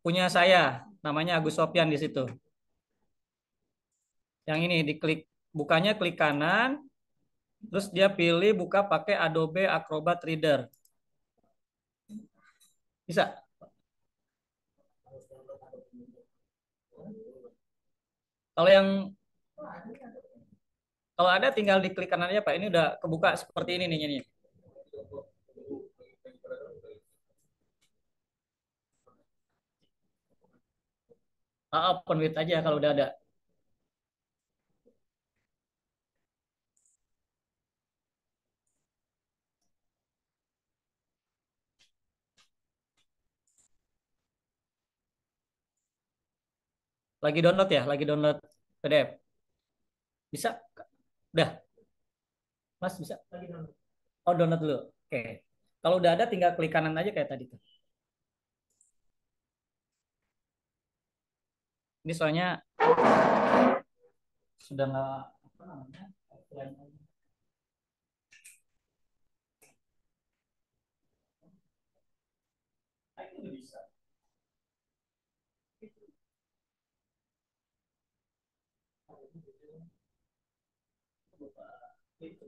punya saya, namanya Agus Sopyan di situ. Yang ini diklik, bukanya klik kanan, terus dia pilih buka pakai Adobe Acrobat Reader. Bisa? Kalau yang kalau ada tinggal diklik kanan aja Pak. Ini udah kebuka seperti ini nih ini. Open with aja kalau udah ada. Lagi download ya, lagi download PDF. Bisa? Udah, Mas bisa? Lagi download. Oh, download dulu. Oke. Kalau udah ada tinggal klik kanan aja kayak tadi tuh. Ini soalnya sudah nggak apa namanya? Offline lagi. Ah, itu udah bisa. Itu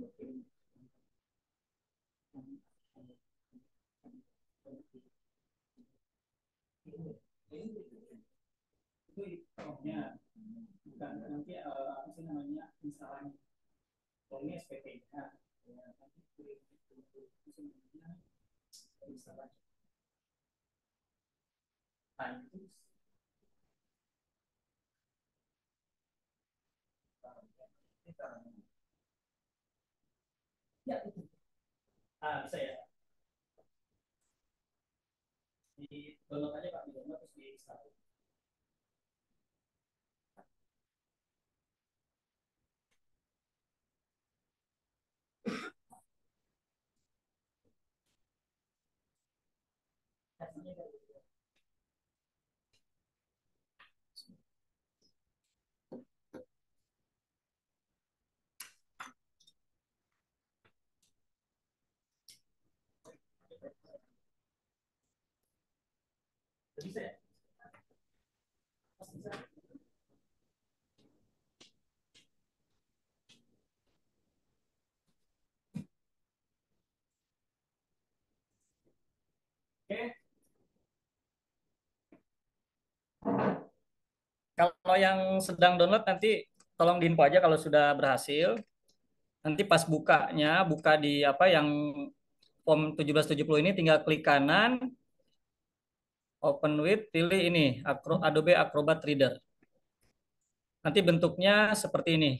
bukan nanti apa sih namanya instalannya. Kalau ini SPT-nya, ya, nanti itu namanya instalan. Nah, itu ya itu. Bisa ya. Di download aja Pak, di download terus di install. Bisa ya? Bisa. Oke. Kalau yang sedang download nanti tolong diinfo aja kalau sudah berhasil. Nanti pas bukanya, buka di apa yang form 1770 ini tinggal klik kanan, open with, pilih ini Adobe Acrobat Reader. Nanti bentuknya seperti ini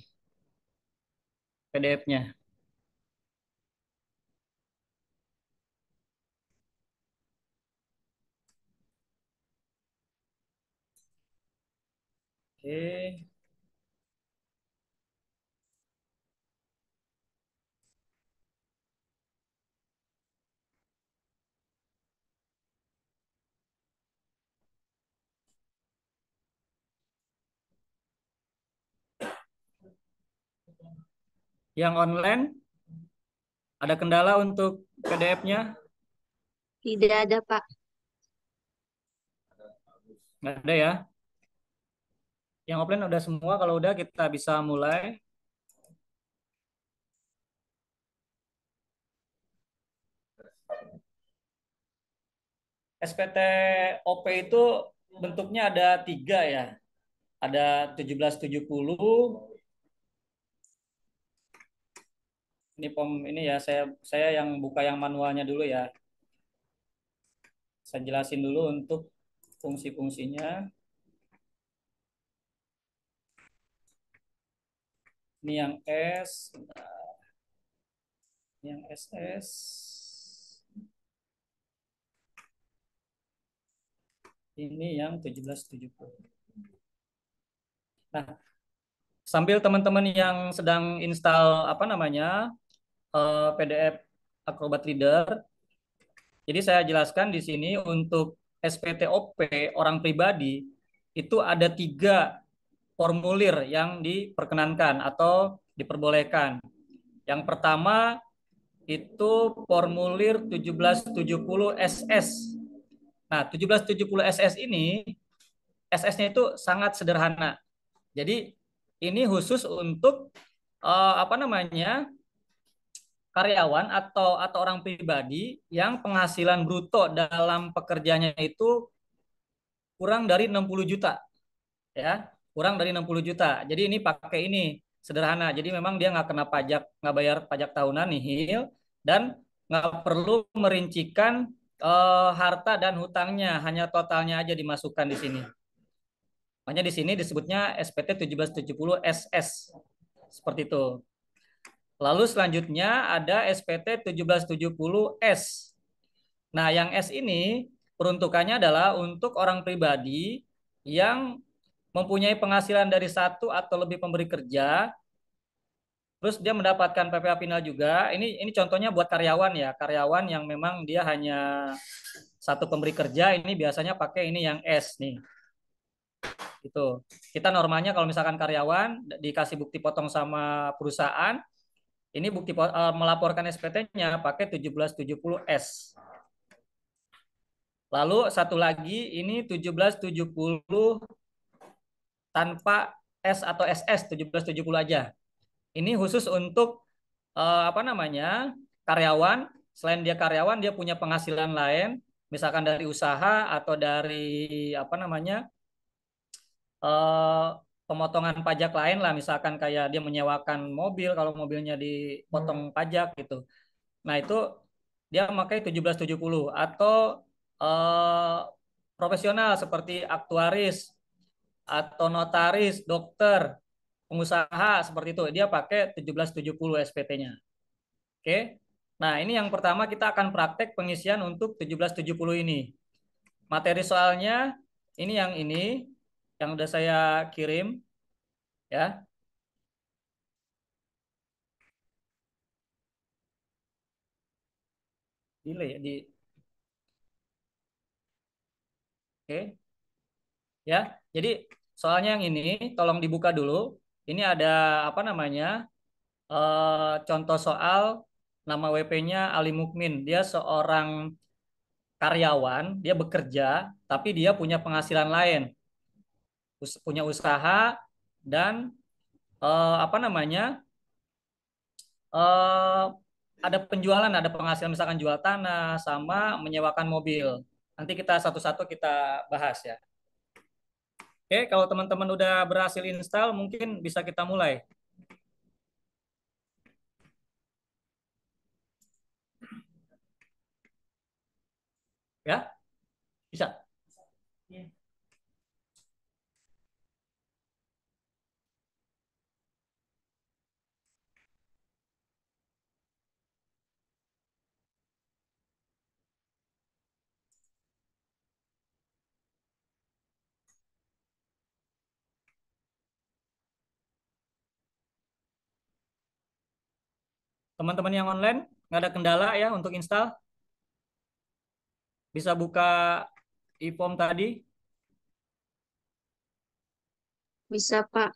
PDF-nya. Oke. Yang online ada kendala untuk PDF-nya? Tidak ada, Pak. Nggak ada ya. Yang offline udah semua, kalau udah kita bisa mulai. SPT OP itu bentuknya ada tiga ya. Ada 1770. Ini pom ini ya saya yang buka yang manualnya dulu ya. Saya jelasin dulu untuk fungsi-fungsinya. Ini yang S, yang SS. Ini yang 1770. Nah, sambil teman-teman yang sedang install apa namanya PDF Acrobat Reader, jadi saya jelaskan di sini untuk SPTOP orang pribadi itu ada tiga formulir yang diperkenankan atau diperbolehkan. Yang pertama itu formulir 1770 SS. Nah, 1770 SS ini SS-nya itu sangat sederhana. Jadi ini khusus untuk apa namanya? Karyawan atau orang pribadi yang penghasilan bruto dalam pekerjaannya itu kurang dari 60 juta ya, kurang dari 60 juta. Jadi ini pakai ini sederhana. Jadi memang dia nggak kena pajak, nggak bayar pajak tahunan nihil, dan nggak perlu merincikan harta dan hutangnya, hanya totalnya aja dimasukkan di sini. Makanya di sini disebutnya SPT 1770 SS. Seperti itu. Lalu selanjutnya ada SPT 1770 S. Nah, yang S ini peruntukannya adalah untuk orang pribadi yang mempunyai penghasilan dari satu atau lebih pemberi kerja, terus dia mendapatkan PPh final juga. Ini contohnya buat karyawan ya, karyawan yang memang dia hanya satu pemberi kerja, ini biasanya pakai ini yang S nih. Itu. Kita normalnya kalau misalkan karyawan dikasih bukti potong sama perusahaan, ini bukti melaporkan SPT-nya pakai 1770 S. Lalu satu lagi ini 1770 tanpa S atau SS, 1770 aja. Ini khusus untuk apa namanya? Karyawan, selain dia karyawan dia punya penghasilan lain, misalkan dari usaha atau dari apa namanya? eh, pemotongan pajak lain lah, misalkan kayak dia menyewakan mobil kalau mobilnya dipotong pajak gitu. Nah, itu dia memakai 1770 atau eh, profesional seperti aktuaris atau notaris, dokter, pengusaha seperti itu. Dia pakai 1770 SPT-nya. Oke. Nah, ini yang pertama kita akan praktek pengisian untuk 1770 ini. Materi soalnya ini yang udah saya kirim ya. Delay ya di oke ya. Jadi soalnya yang ini tolong dibuka dulu. Ini ada apa namanya? Contoh soal nama WP-nya Ali Mukmin. Dia seorang karyawan, dia bekerja, tapi dia punya penghasilan lain, punya usaha dan apa namanya? eh, ada penjualan, ada penghasilan misalkan jual tanah sama menyewakan mobil. Nanti kita satu-satu kita bahas ya. Oke, kalau teman-teman udah berhasil install, mungkin bisa kita mulai ya. Bisa. Teman-teman yang online nggak ada kendala ya untuk install, bisa buka e-form tadi. Bisa, Pak.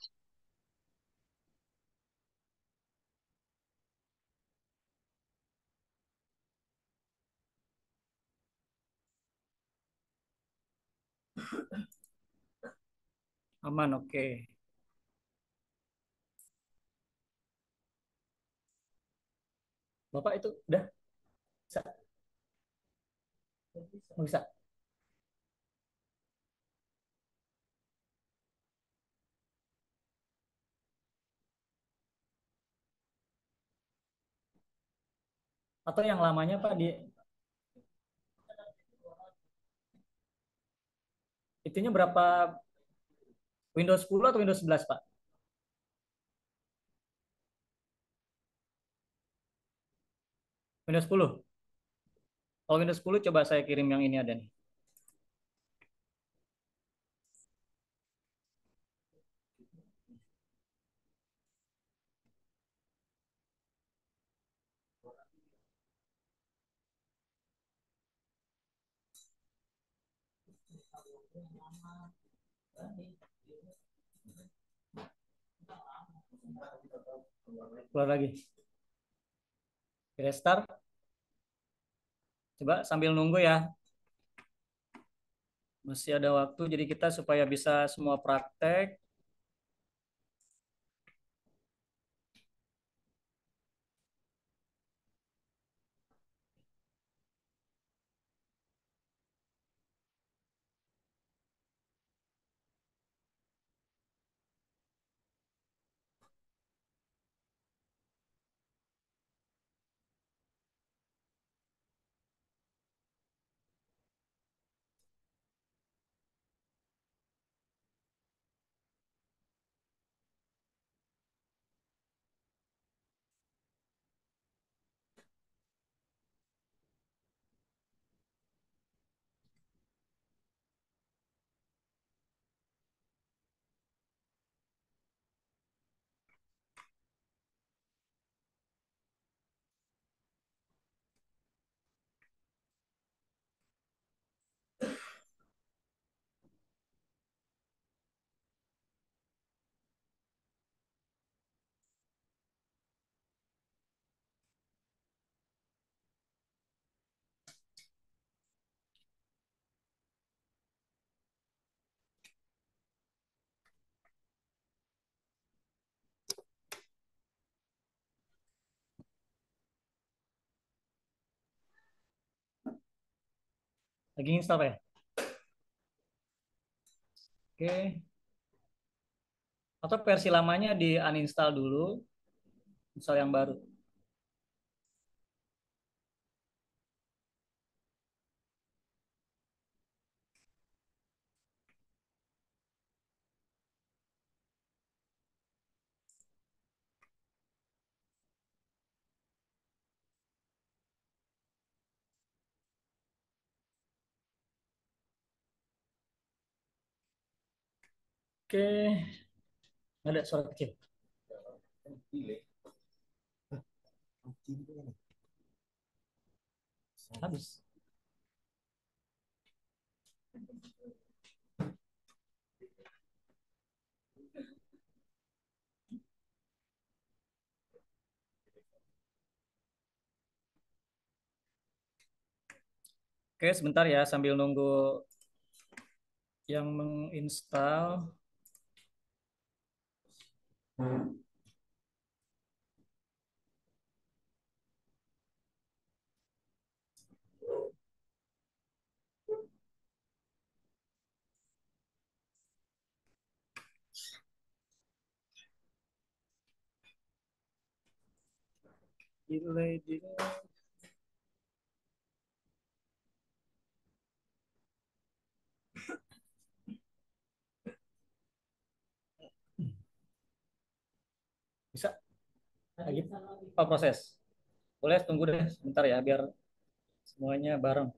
Aman, oke. Bapak itu udah bisa, bisa. Atau yang lamanya Pak di itunya berapa, Windows 10 atau Windows 11 Pak? Windows 10. Kalau Windows 10 coba saya kirim yang ini ada nih. Keluar lagi. Restart. Coba sambil nunggu ya. Masih ada waktu, jadi kita supaya bisa semua praktek. Lagi install ya? Oke. Atau versi lamanya di uninstall dulu, install yang baru. Oke, ada suara kecil. Habis. Oke, sebentar ya sambil nunggu yang menginstal. Delay, delay. Bisa lagi proses. Boleh tunggu deh sebentar ya biar semuanya bareng.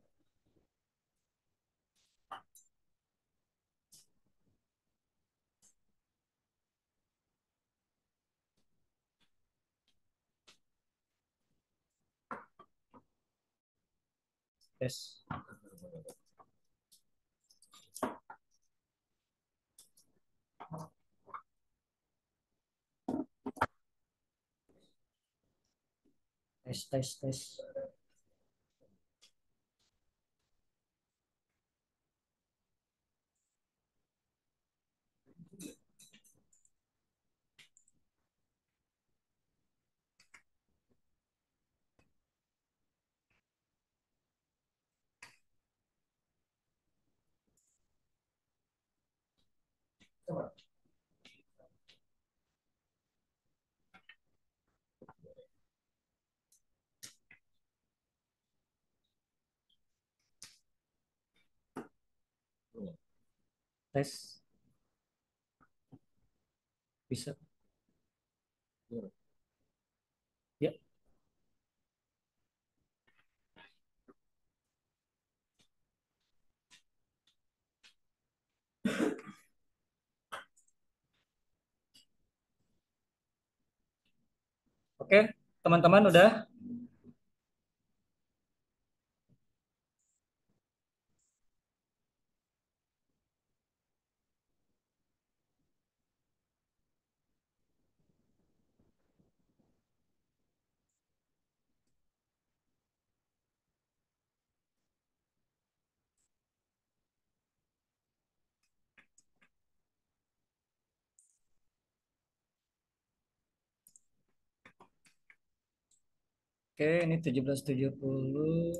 Tes, tes, tes, tes. Tes. Bisa. Ya. Oke, teman-teman udah. Oke, ini 1770.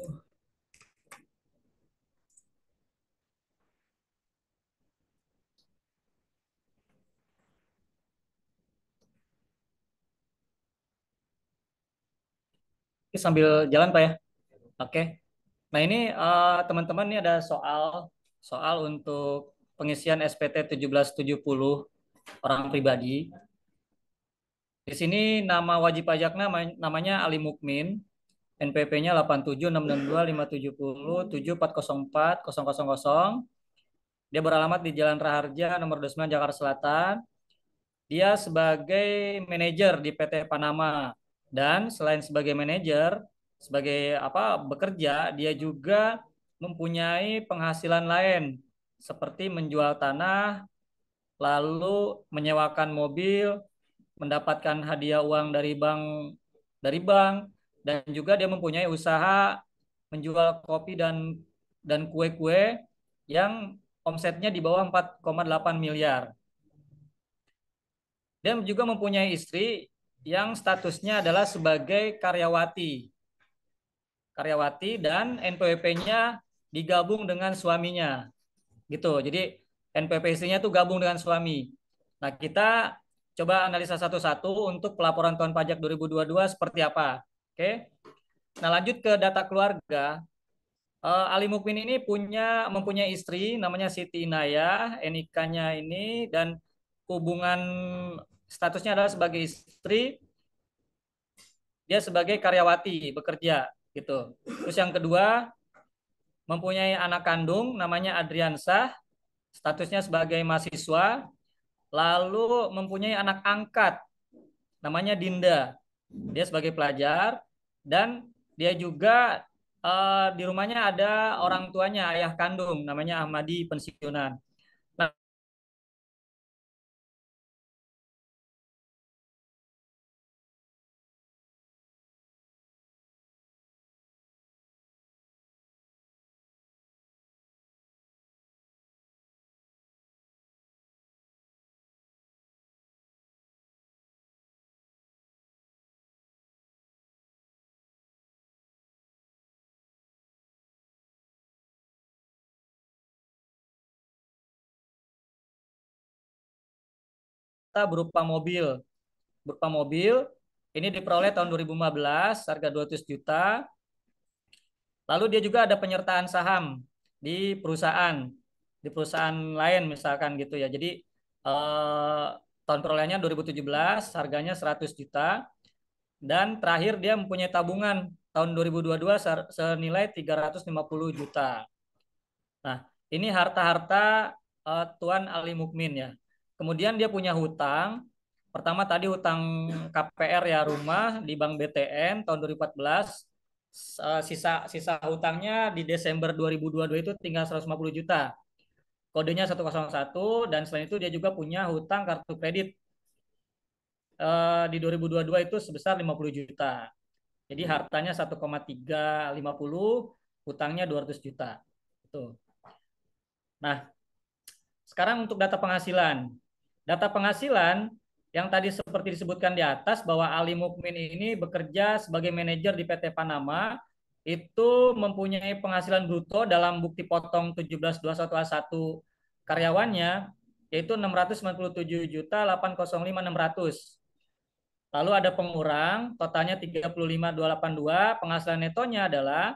Ini sambil jalan Pak ya. Oke. Nah, ini teman-teman ini ada soal soal untuk pengisian SPT 1770 orang pribadi. Di sini nama wajib pajaknya namanya Ali Mukmin, NPP-nya 87662570740400. Dia beralamat di Jalan Raharja nomor 29 Jakarta Selatan. Dia sebagai manajer di PT Panama dan selain sebagai manajer, sebagai apa bekerja, dia juga mempunyai penghasilan lain seperti menjual tanah, lalu menyewakan mobil, mendapatkan hadiah uang dari bank dan juga dia mempunyai usaha menjual kopi dan kue-kue yang omsetnya di bawah 4,8 miliar. Dia juga mempunyai istri yang statusnya adalah sebagai karyawati dan NPWP-nya digabung dengan suaminya gitu. Jadi NPWP istrinya tuh gabung dengan suami. Nah, kita coba analisa satu-satu untuk pelaporan tahun pajak 2022 seperti apa. Oke. Nah, lanjut ke data keluarga. Ali Mukmin ini mempunyai istri namanya Siti Inayah, NIK-nya ini dan hubungan statusnya adalah sebagai istri, dia sebagai karyawati bekerja gitu. Terus yang kedua mempunyai anak kandung namanya Adriansah, statusnya sebagai mahasiswa, lalu mempunyai anak angkat namanya Dinda, dia sebagai pelajar dan dia juga di rumahnya ada orang tuanya ayah kandung namanya Ahmadi pensiunan. Nah, kita berupa mobil ini diperoleh tahun 2015 harga 200 juta. Lalu dia juga ada penyertaan saham di perusahaan lain misalkan gitu ya. Jadi tahun perolehannya 2017 harganya 100 juta dan terakhir dia mempunyai tabungan tahun 2022 senilai 350 juta. Nah, ini harta-harta Tuan Ali Mukmin ya. Kemudian dia punya hutang. Pertama tadi hutang KPR ya rumah di Bank BTN tahun 2014. Sisa sisa hutangnya di Desember 2022 itu tinggal 150 juta. Kodenya 101 dan selain itu dia juga punya hutang kartu kredit di 2022 itu sebesar 50 juta. Jadi hartanya 1,350, hutangnya 200 juta. Itu. Nah, sekarang untuk data penghasilan. Data penghasilan yang tadi seperti disebutkan di atas bahwa Ali Mukmin ini bekerja sebagai manajer di PT Panama itu mempunyai penghasilan bruto dalam bukti potong 1721A1 karyawannya yaitu 697.805.600. Lalu ada pengurang totalnya 35.282, penghasilan netonya adalah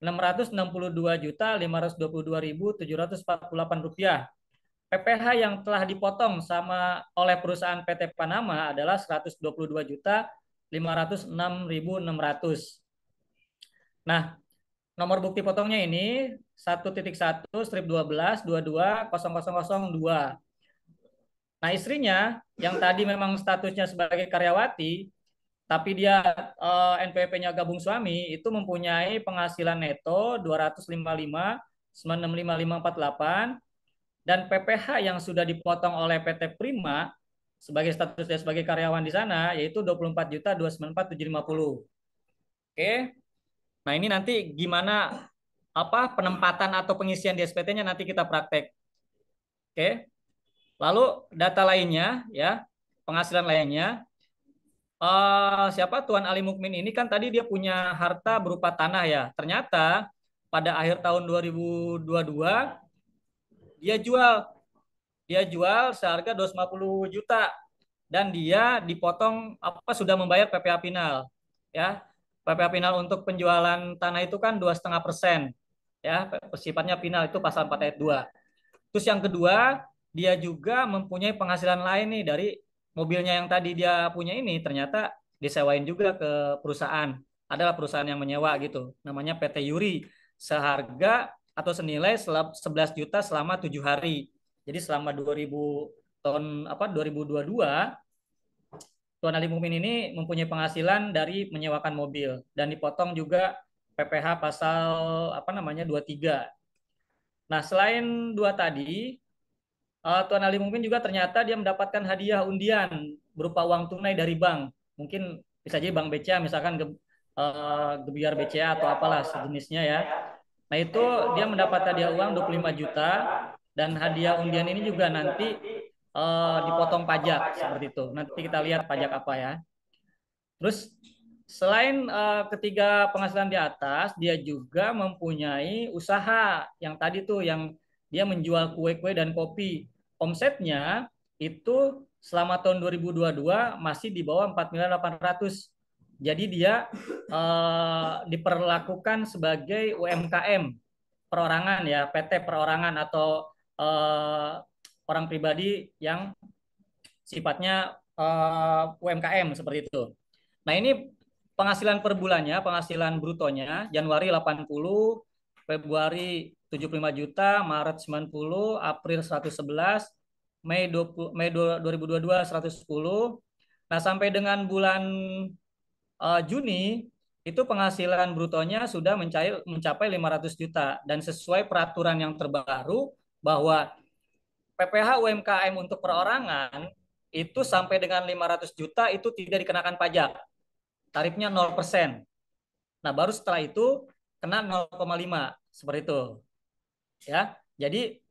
662.522.748 rupiah. PPh yang telah dipotong oleh perusahaan PT Panama adalah 122.506.600. Nah, nomor bukti potongnya ini 1.1 strip 12 22 0002. Nah, istrinya yang tadi memang statusnya sebagai karyawati, tapi dia NPWP-nya gabung suami, itu mempunyai penghasilan neto 255.965.548 dan PPh yang sudah dipotong oleh PT Prima sebagai statusnya sebagai karyawan di sana yaitu 24.294.750. Oke. Nah, ini nanti gimana apa penempatan atau pengisian di SPT-nya nanti kita praktek. Oke. Lalu data lainnya ya, penghasilan lainnya Siapa Tuan Ali Mukmin ini kan tadi dia punya harta berupa tanah ya. Ternyata pada akhir tahun 2022 dia jual dia jual seharga 250 juta dan dia dipotong apa sudah membayar PPh final ya. PPh final untuk penjualan tanah itu kan 2,5% ya, sifatnya final itu pasal 4 ayat 2. Terus yang kedua, dia juga mempunyai penghasilan lain nih dari mobilnya yang tadi dia punya ini ternyata disewain juga ke perusahaan. Adalah perusahaan yang menyewa gitu. Namanya PT Yuri. Seharga atau senilai 11 juta selama 7 hari. Jadi selama 2000 tahun apa 2022 Tuan Ali Mukmin ini mempunyai penghasilan dari menyewakan mobil dan dipotong juga PPh pasal apa namanya 23. Nah, selain dua tadi, Tuan Ali mungkin juga ternyata dia mendapatkan hadiah undian berupa uang tunai dari bank. Mungkin bisa jadi bank BCA, misalkan Gebiar BCA atau apalah sejenisnya ya. Nah itu dia mendapat hadiah uang 25 juta dan hadiah undian ini juga nanti dipotong pajak seperti itu. Nanti kita lihat pajak apa ya. Terus selain ketiga penghasilan di atas, dia juga mempunyai usaha yang tadi tuh yang dia menjual kue-kue dan kopi. Omsetnya itu selama tahun 2022 masih di bawah 4.800.000. Jadi dia diperlakukan sebagai UMKM perorangan ya, PT perorangan atau orang pribadi yang sifatnya UMKM seperti itu. Nah, ini penghasilan per bulannya, penghasilan brutonya Januari 80, Februari 75 juta, Maret 90, April 111, Mei 20, Mei 2022 110. Nah, sampai dengan bulan Juni itu penghasilan brutonya sudah mencapai 500 juta dan sesuai peraturan yang terbaru bahwa PPh UMKM untuk perorangan itu sampai dengan 500 juta itu tidak dikenakan pajak. Tarifnya 0%. Nah, baru setelah itu kena 0,5 seperti itu. Ya. Jadi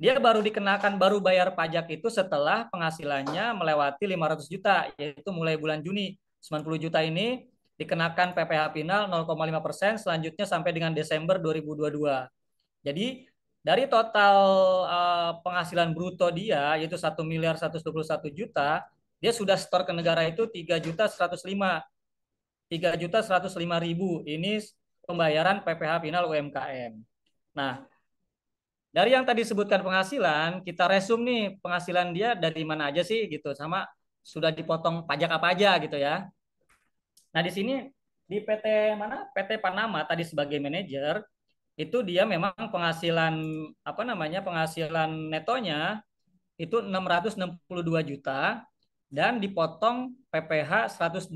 dia baru dikenakan baru bayar pajak itu setelah penghasilannya melewati 500 juta yaitu mulai bulan Juni. 90 juta ini dikenakan PPh final 0,5%, selanjutnya sampai dengan Desember 2022. Jadi dari total penghasilan bruto dia yaitu 1.121 juta, dia sudah setor ke negara itu 3.105.000. Ini pembayaran PPh final UMKM. Nah, dari yang tadi sebutkan penghasilan, kita resum nih penghasilan dia dari mana aja sih gitu, sama sudah dipotong pajak apa aja gitu ya. Nah, di sini di PT mana? PT Panama tadi sebagai manajer itu dia memang penghasilan apa namanya? Penghasilan netonya itu 662 juta dan dipotong PPh 122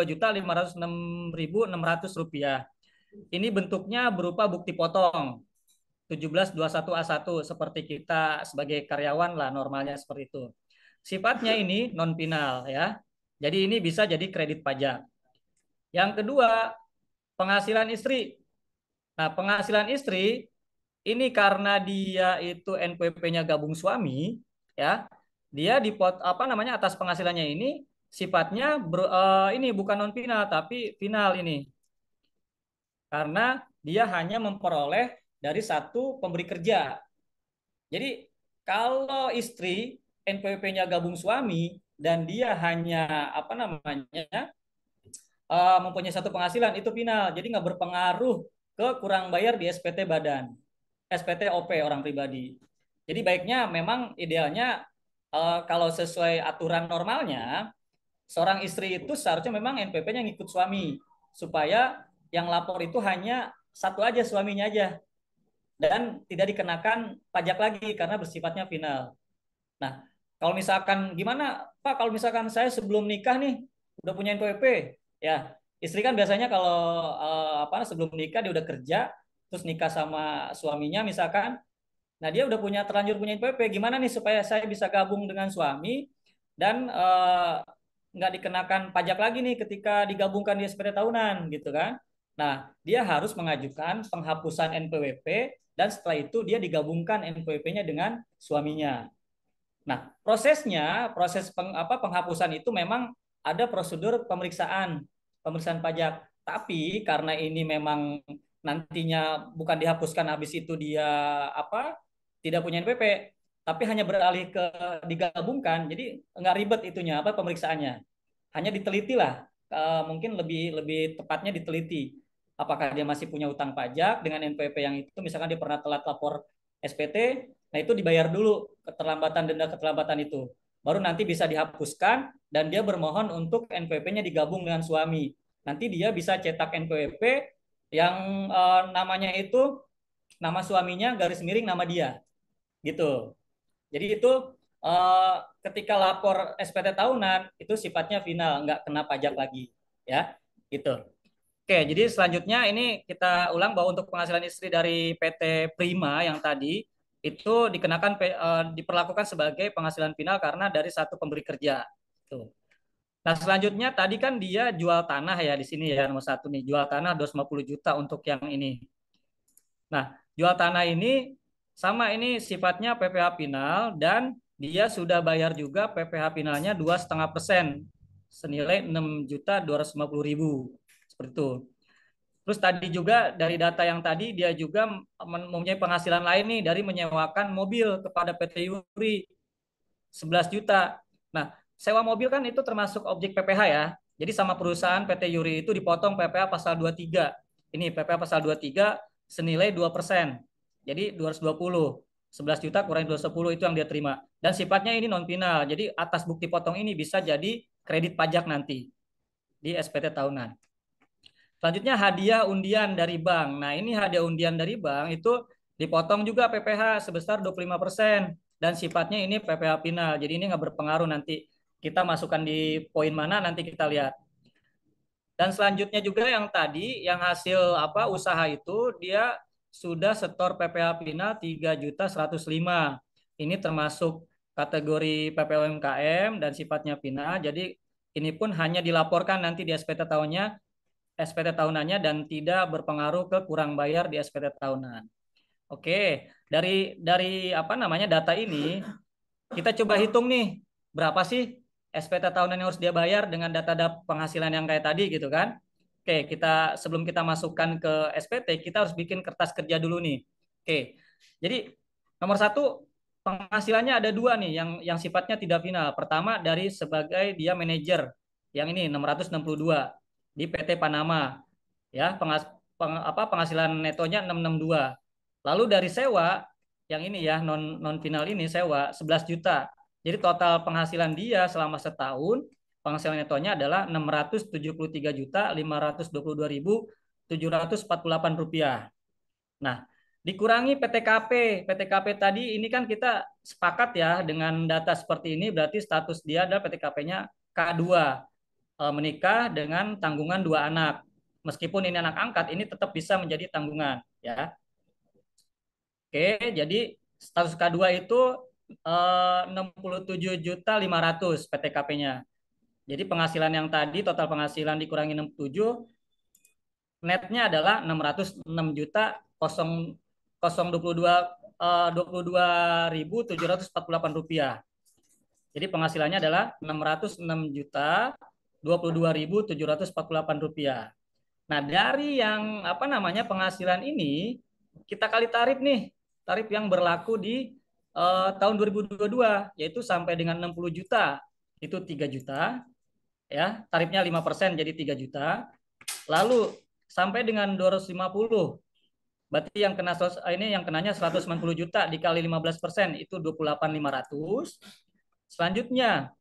juta 506.600 rupiah. Ini bentuknya berupa bukti potong 1721A1 seperti kita sebagai karyawan lah normalnya seperti itu. Sifatnya ini non final ya. Jadi ini bisa jadi kredit pajak. Yang kedua, penghasilan istri. Nah, penghasilan istri ini karena dia itu NPWP-nya gabung suami, ya, dia dipot apa namanya atas penghasilannya ini sifatnya ini bukan non final tapi final ini karena dia hanya memperoleh dari satu pemberi kerja. Jadi kalau istri NPWP-nya gabung suami dan dia hanya apa namanya mempunyai satu penghasilan itu final, jadi nggak berpengaruh ke kurang bayar di SPT badan. SPT OP orang pribadi. Jadi baiknya memang idealnya kalau sesuai aturan normalnya seorang istri itu seharusnya memang NPP-nya ngikut suami supaya yang lapor itu hanya satu aja suaminya aja dan tidak dikenakan pajak lagi karena bersifatnya final. Nah, kalau misalkan gimana Pak kalau misalkan saya sebelum nikah nih udah punya NPWP ya istri kan biasanya kalau apa sebelum nikah dia udah kerja terus nikah sama suaminya misalkan. Nah, dia udah terlanjur punya NPWP. Gimana nih supaya saya bisa gabung dengan suami dan nggak dikenakan pajak lagi nih ketika digabungkan di SPT tahunan gitu kan? Nah, dia harus mengajukan penghapusan NPWP dan setelah itu dia digabungkan NPWP-nya dengan suaminya. Nah, proses penghapusan itu memang ada prosedur pemeriksaan pajak. Tapi karena ini memang nantinya bukan dihapuskan habis itu dia apa tidak punya NPP, tapi hanya beralih ke digabungkan. Jadi nggak ribet itunya apa pemeriksaannya. Hanya diteliti lah, mungkin lebih lebih tepatnya diteliti apakah dia masih punya utang pajak dengan NPP yang itu, misalkan dia pernah telat lapor SPT, nah itu dibayar dulu keterlambatan denda keterlambatan itu, baru nanti bisa dihapuskan dan dia bermohon untuk NPP-nya digabung dengan suami. Nanti dia bisa cetak NPP yang namanya itu nama suaminya garis miring nama dia gitu. Jadi itu eh, ketika lapor SPT tahunan itu sifatnya final, nggak kena pajak lagi, ya, gitu. Oke, jadi selanjutnya ini kita ulang bahwa untuk penghasilan istri dari PT Prima yang tadi itu diperlakukan sebagai penghasilan final karena dari satu pemberi kerja. Tuh. Nah, selanjutnya tadi kan dia jual tanah ya di sini ya nomor satu nih, jual tanah 250 juta untuk yang ini. Nah, jual tanah ini sama ini sifatnya PPh final dan dia sudah bayar juga PPh finalnya 2,5% senilai 6.250.000 seperti itu. Terus tadi juga dari data yang tadi dia juga mempunyai penghasilan lain nih dari menyewakan mobil kepada PT Yuri 11 juta. Nah, sewa mobil kan itu termasuk objek PPh ya. Jadi sama perusahaan PT Yuri itu dipotong PPh pasal 23. Ini PPh pasal 23 senilai 2%. Jadi 220. 11 juta kurang 210 itu yang dia terima. Dan sifatnya ini non final. Jadi atas bukti potong ini bisa jadi kredit pajak nanti di SPT tahunan. Selanjutnya hadiah undian dari bank. Nah, ini hadiah undian dari bank itu dipotong juga PPh sebesar 25% dan sifatnya ini PPh final. Jadi ini nggak berpengaruh nanti kita masukkan di poin mana nanti kita lihat. Dan selanjutnya juga yang tadi yang hasil apa usaha itu dia sudah setor PPh final 3.105. Ini termasuk kategori PPh UMKM dan sifatnya final. Jadi ini pun hanya dilaporkan nanti di SPT tahunannya dan tidak berpengaruh ke kurang bayar di SPT tahunan. Oke, dari apa namanya data ini kita coba hitung nih berapa sih SPT tahunan yang harus dia bayar dengan data penghasilan yang kayak tadi gitu kan. Oke, kita sebelum kita masukkan ke SPT kita harus bikin kertas kerja dulu nih. Oke, jadi nomor satu penghasilannya ada dua nih yang sifatnya tidak final. Pertama dari sebagai dia manajer yang ini 662 di PT Panama ya penghasilan netonya 662. Lalu dari sewa yang ini ya non final ini sewa 11 juta. Jadi total penghasilan dia selama setahun penghasilan netonya adalah 673.522.748 rupiah. Nah, dikurangi PTKP. PTKP tadi ini kan kita sepakat ya dengan data seperti ini berarti status dia adalah PTKP-nya K2, menikah dengan tanggungan 2 anak. Meskipun ini anak angkat, ini tetap bisa menjadi tanggungan ya. Oke, jadi status K2 itu 67.500 PTKP-nya. Jadi penghasilan yang tadi total penghasilan dikurangi 67, netnya adalah 606 juta 22.748 rupiah. Jadi penghasilannya adalah 606 juta 22.748 rupiah. Nah, dari yang apa namanya penghasilan ini kita kali tarif nih, tarif yang berlaku di tahun 2022 yaitu sampai dengan 60 juta itu 3 juta ya, tarifnya 5% jadi 3 juta. Lalu sampai dengan 250 berarti yang kena ini yang kenanya 190 juta dikali 15% itu 28.500. Selanjutnya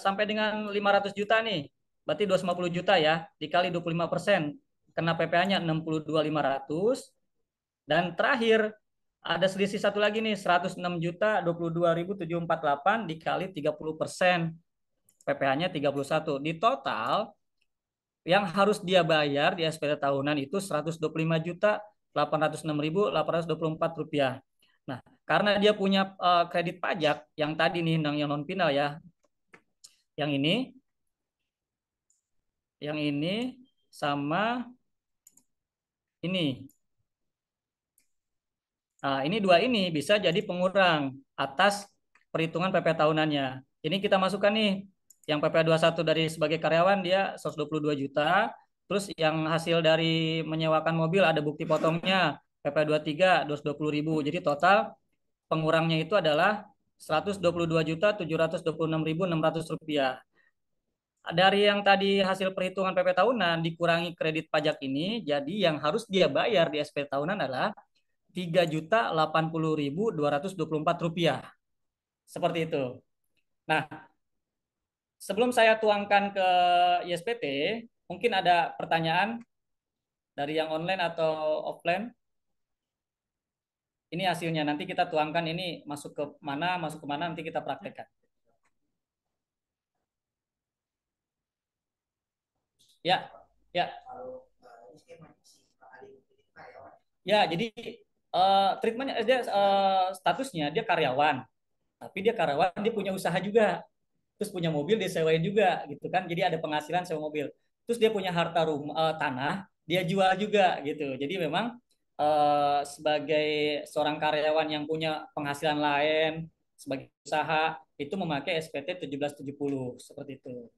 sampai dengan 500 juta nih. Berarti 250 juta ya, dikali 25%. Kena PPh-nya 62.500. Dan terakhir ada selisih satu lagi nih, 106 juta 22.748 dikali 30%. PPh-nya 31. Di total yang harus dia bayar di SPT tahunan itu 125 juta 806.824 rupiah. Nah, karena dia punya kredit pajak yang tadi nih yang non final ya, yang ini sama ini. Nah, ini dua ini bisa jadi pengurang atas perhitungan PP tahunannya. Ini kita masukkan nih, yang PP 21 dari sebagai karyawan dia 122 juta, terus yang hasil dari menyewakan mobil ada bukti potongnya PP 23 220.000. Jadi total pengurangnya itu adalah 122.726.600 rupiah. Dari yang tadi hasil perhitungan PP tahunan dikurangi kredit pajak ini, jadi yang harus dia bayar di SP tahunan adalah 3.080.224 rupiah. Seperti itu. Nah, sebelum saya tuangkan ke ISPT, mungkin ada pertanyaan dari yang online atau offline. Ini hasilnya, nanti kita tuangkan ini masuk ke mana, nanti kita praktekkan. Ya, ya. Ya, jadi treatmentnya dia statusnya dia karyawan, tapi dia karyawan dia punya usaha juga, terus punya mobil dia sewain juga gitu kan, jadi ada penghasilan sewa mobil, terus dia punya harta rumah tanah dia jual juga gitu, jadi memang sebagai seorang karyawan yang punya penghasilan lain sebagai usaha itu memakai SPT 1770 seperti itu.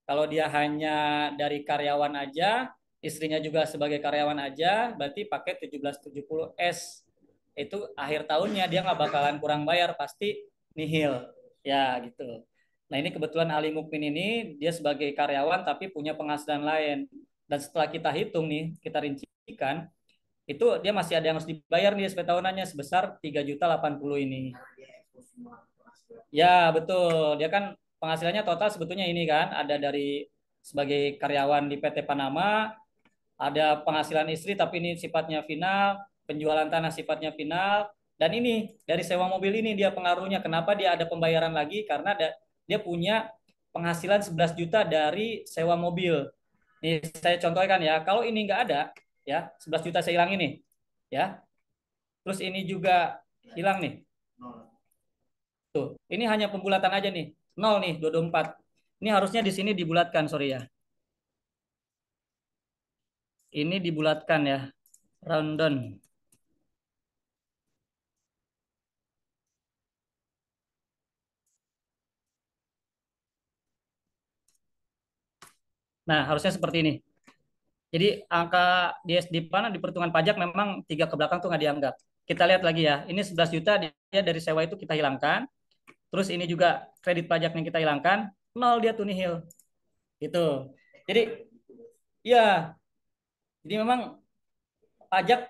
Kalau dia hanya dari karyawan aja, istrinya juga sebagai karyawan aja, berarti pakai 1770S. Itu akhir tahunnya dia nggak bakalan kurang bayar, pasti nihil. Ya gitu. Nah ini kebetulan Ali Mukmin ini dia sebagai karyawan tapi punya penghasilan lain. Dan setelah kita hitung nih, kita rincikan, itu dia masih ada yang harus dibayar nih SP tahunannya sebesar 3.080 ini. Ya, betul. Dia kan penghasilannya total sebetulnya ini kan ada dari sebagai karyawan di PT Panama, ada penghasilan istri tapi ini sifatnya final, penjualan tanah sifatnya final, dan ini dari sewa mobil ini dia pengaruhnya. Kenapa dia ada pembayaran lagi? Karena dia punya penghasilan 11 juta dari sewa mobil. Nih saya contohkan ya, kalau ini nggak ada, ya 11 juta saya hilang ini, ya. Terus ini juga hilang nih. Tuh, ini hanya pembulatan aja nih. 0 nih, 224. Ini harusnya di sini dibulatkan, sorry ya. Ini dibulatkan ya. Round down. Nah, harusnya seperti ini. Jadi angka di mana di perhitungan pajak memang tiga ke belakang tuh nggak dianggap. Kita lihat lagi ya. Ini 11 juta dia dari sewa itu kita hilangkan. Terus ini juga kredit pajak yang kita hilangkan. 0 dia tuh nihil. Gitu. Jadi ya, jadi memang pajak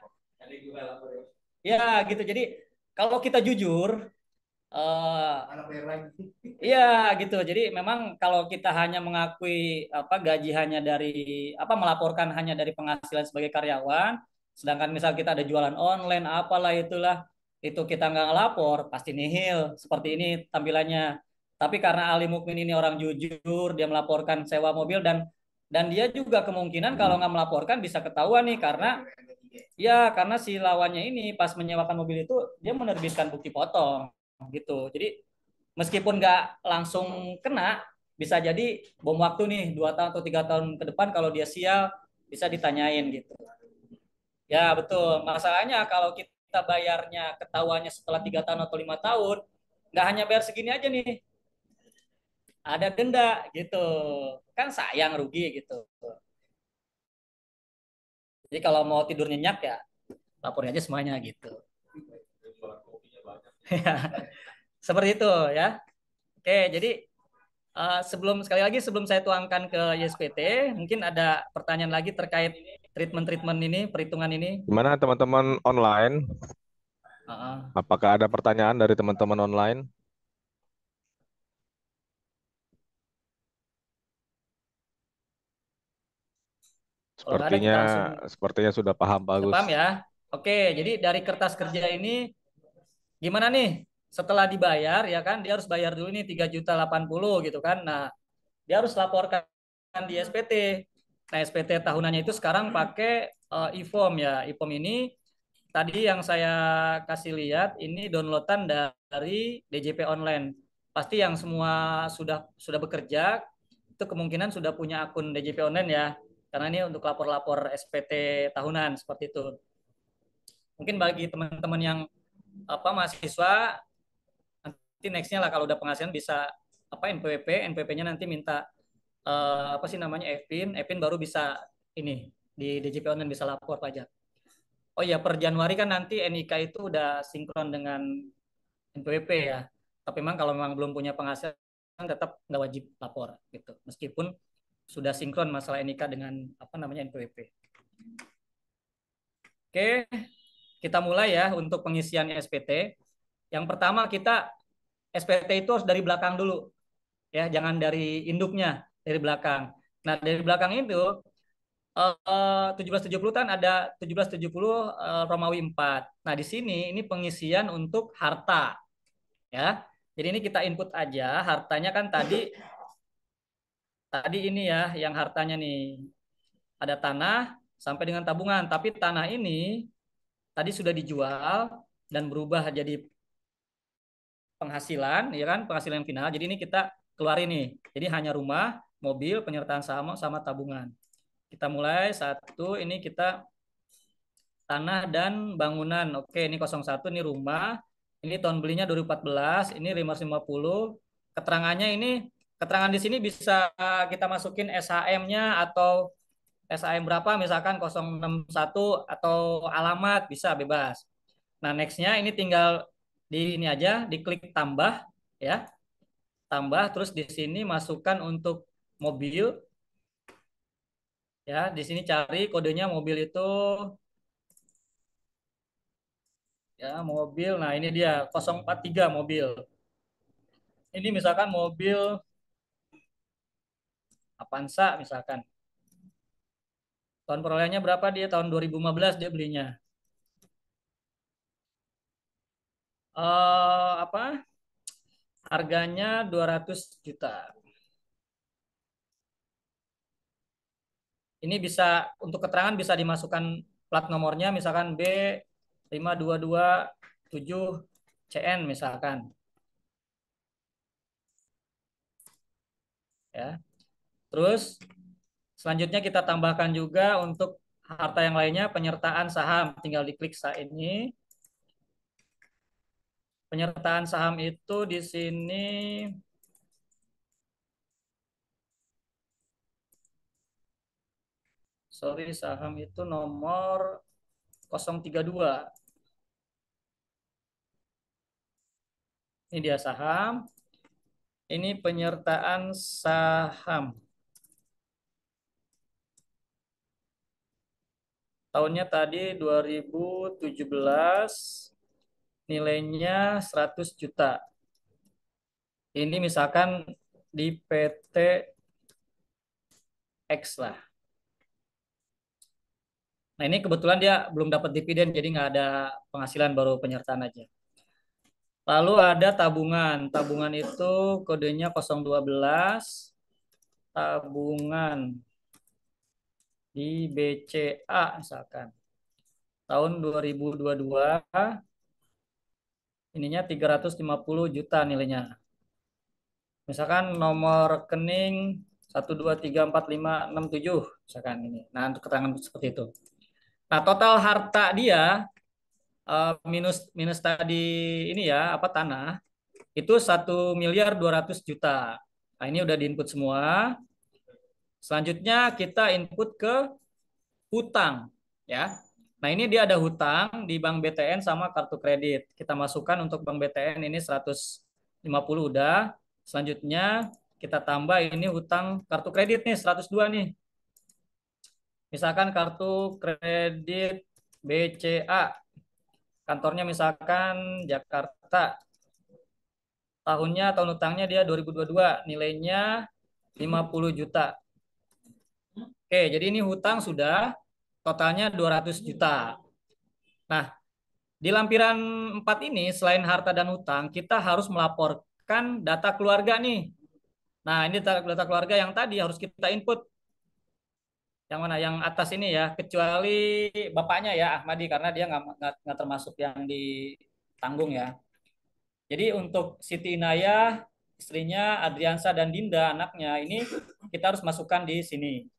ya gitu. Jadi kalau kita jujur iya gitu. Jadi memang kalau kita hanya mengakui apa gaji hanya dari apa melaporkan hanya dari penghasilan sebagai karyawan, sedangkan misal kita ada jualan online apalah itulah itu kita nggak ngelapor pasti nihil seperti ini tampilannya. Tapi karena Ali Mukmin ini orang jujur, dia melaporkan sewa mobil dan dia juga kemungkinan kalau nggak melaporkan bisa ketahuan nih karena ya karena si lawannya ini pas menyewakan mobil itu dia menerbitkan bukti potong gitu. Jadi meskipun nggak langsung kena, bisa jadi bom waktu nih 2 tahun atau 3 tahun ke depan kalau dia sial bisa ditanyain gitu. Ya betul. Masalahnya kalau kita bayarnya ketahuannya setelah 3 tahun atau 5 tahun, nggak hanya bayar segini aja nih, ada denda gitu. Kan sayang rugi gitu. Jadi kalau mau tidur nyenyak ya laporin aja semuanya gitu. Seperti itu ya. Oke, jadi sekali lagi sebelum saya tuangkan ke YSPT, mungkin ada pertanyaan lagi terkait treatment-treatment ini, perhitungan ini. Gimana teman-teman online? Uh, Apakah ada pertanyaan dari teman-teman online? Kalau nggak ada kita Sepertinya langsung sepertinya sudah paham sudah bagus. paham ya. Oke, jadi dari kertas kerja ini gimana nih? Setelah dibayar ya kan, dia harus bayar dulu nih 3.080 gitu kan. Nah, dia harus laporkan di SPT. Nah, SPT tahunannya itu sekarang pakai e-form ya. E-form ini tadi yang saya kasih lihat ini downloadan dari DJP online. Pasti yang semua sudah bekerja itu kemungkinan sudah punya akun DJP online ya. Karena ini untuk lapor-lapor SPT tahunan seperti itu. Mungkin bagi teman-teman yang apa mahasiswa nanti nextnya lah kalau udah penghasilan bisa apa NPWP-nya nanti minta apa sih namanya EVIN baru bisa ini di DJP online bisa lapor pajak. Oh ya, per Januari kan nanti NIK itu udah sinkron dengan NPWP ya. Tapi memang kalau memang belum punya penghasilan tetap nggak wajib lapor gitu. Meskipun sudah sinkron masalah NIK dengan apa namanya NPWP. Oke, kita mulai ya untuk pengisian SPT. Yang pertama kita SPT itu harus dari belakang dulu ya, jangan dari induknya, dari belakang. Nah, dari belakang itu 1770 kan ada 1770 Romawi 4. Nah, di sini ini pengisian untuk harta ya. Jadi ini kita input aja hartanya kan tadi tadi ini ya yang hartanya nih ada tanah sampai dengan tabungan, tapi tanah ini tadi sudah dijual dan berubah jadi penghasilan ya kan, penghasilan final. Jadi ini kita keluarin nih. Jadi hanya rumah, mobil, penyertaan saham sama tabungan. Kita mulai satu ini kita tanah dan bangunan. Oke, ini 01 ini rumah. Ini tahun belinya 2014, ini 550. Keterangannya ini keterangan di sini bisa kita masukin SHM-nya atau SHM berapa misalkan 061 atau alamat bisa bebas. Nah, next-nya ini tinggal di ini aja, diklik tambah ya. Tambah terus di sini masukkan untuk mobil ya. Di sini cari kodenya mobil itu ya mobil. Nah, ini dia 043 mobil. Ini misalkan mobil Avanza misalkan. Tahun perolehannya berapa dia? Tahun 2015 dia belinya. Apa? Harganya 200 juta. Ini bisa untuk keterangan bisa dimasukkan plat nomornya misalkan B5227CN misalkan. Ya. Terus selanjutnya kita tambahkan juga untuk harta yang lainnya penyertaan saham. Tinggal diklik ini. Penyertaan saham itu di sini saham itu nomor 032. Ini dia saham. Ini penyertaan saham. Tahunnya tadi 2017, nilainya 100 juta. Ini misalkan di PT X lah. Nah, ini kebetulan dia belum dapat dividen, jadi nggak ada penghasilan, baru penyertaan aja. Lalu ada tabungan. Tabungan itu kodenya 012. Tabungan di BCA misalkan. Tahun 2022 ininya 350 juta nilainya. Misalkan nomor rekening 1234567 misalkan ini. Nah, untuk keterangan seperti itu. Nah, total harta dia minus minus tadi ini ya, apa tanah itu 1.200.000.000. Nah, ini udah diinput semua. Selanjutnya kita input ke hutang ya. Nah, ini dia ada hutang di Bank BTN sama kartu kredit. Kita masukkan untuk Bank BTN ini 150 udah. Selanjutnya kita tambah ini hutang kartu kredit nih 102 nih. Misalkan kartu kredit BCA. Kantornya misalkan Jakarta. Tahun hutangnya dia 2022, nilainya 50 juta. Oke, jadi ini hutang sudah totalnya 200 juta. Nah, di lampiran 4 ini selain harta dan hutang, kita harus melaporkan data keluarga nih. Nah, ini data keluarga yang tadi harus kita input. Yang mana? Yang atas ini ya, kecuali bapaknya ya, Ahmadi, karena dia nggak termasuk yang ditanggung ya. Jadi untuk Siti Inayah, istrinya, Adriansa dan Dinda, anaknya, ini kita harus masukkan di sini.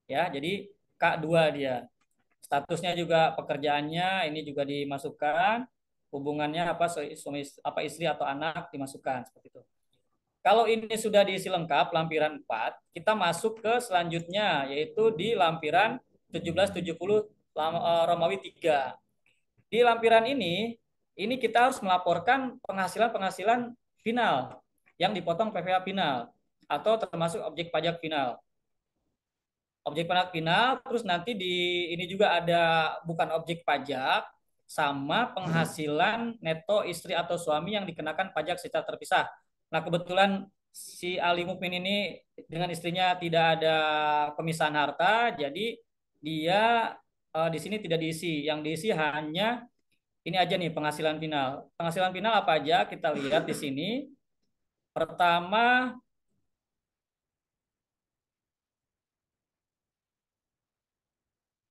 Ya, jadi K2 dia. Statusnya juga pekerjaannya ini juga dimasukkan. hubungannya apa suami apa istri atau anak dimasukkan seperti itu. Kalau ini sudah diisi lengkap lampiran 4, kita masuk ke selanjutnya yaitu di lampiran 1770 Romawi 3. Di lampiran ini kita harus melaporkan penghasilan-penghasilan final yang dipotong PPh final atau termasuk objek pajak final. Objek pajak final, terus nanti di ini juga ada bukan objek pajak sama penghasilan neto istri atau suami yang dikenakan pajak secara terpisah. Nah, kebetulan si Ali Mukmin ini dengan istrinya tidak ada pemisahan harta, jadi dia di sini tidak diisi. Yang diisi hanya ini aja nih penghasilan final. Penghasilan final apa aja? Kita lihat di sini. Pertama,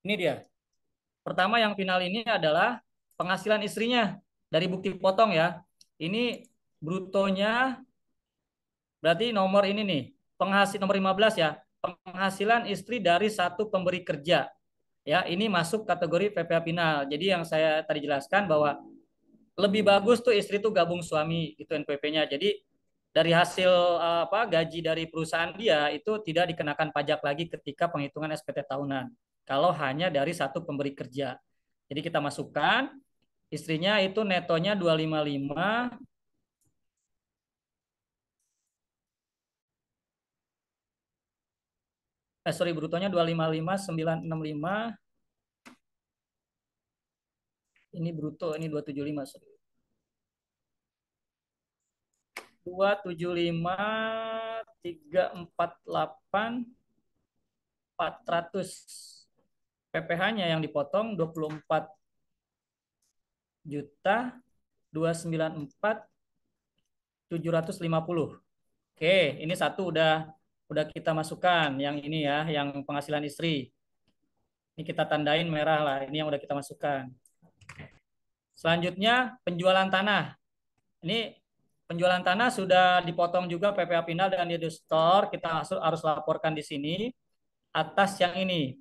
ini dia. Pertama yang final ini adalah penghasilan istrinya dari bukti potong ya. Ini brutonya berarti nomor ini nih. Nomor 15 ya. Penghasilan istri dari satu pemberi kerja. Ya, ini masuk kategori PPh final. Jadi yang saya tadi jelaskan bahwa lebih bagus tuh istri tuh gabung suami gitu NPWP-nya. Jadi dari hasil apa gaji dari perusahaan dia itu tidak dikenakan pajak lagi ketika penghitungan SPT tahunan. Kalau hanya dari satu pemberi kerja. Jadi kita masukkan istrinya itu netonya 255, sorry brutonya 255.965. Ini bruto, ini 275 sorry. 275.348.400. PPh-nya yang dipotong 24.294.750. Oke, ini satu udah kita masukkan yang ini ya, yang penghasilan istri. Ini kita tandain merah lah, ini yang udah kita masukkan. Selanjutnya penjualan tanah. Ini penjualan tanah sudah dipotong juga PPh final dan di store, kita harus laporkan di sini atas yang ini.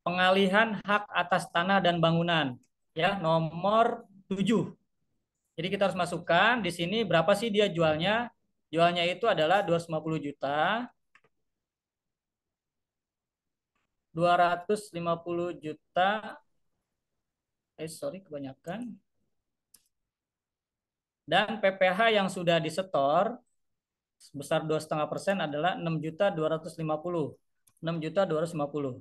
Pengalihan hak atas tanah dan bangunan ya, nomor 7. Jadi kita harus masukkan di sini berapa sih dia jualnya. Jualnya itu adalah 250 juta. 250 juta. Sorry, kebanyakan. Dan PPh yang sudah disetor sebesar 2,5% adalah 6.250. 6.250.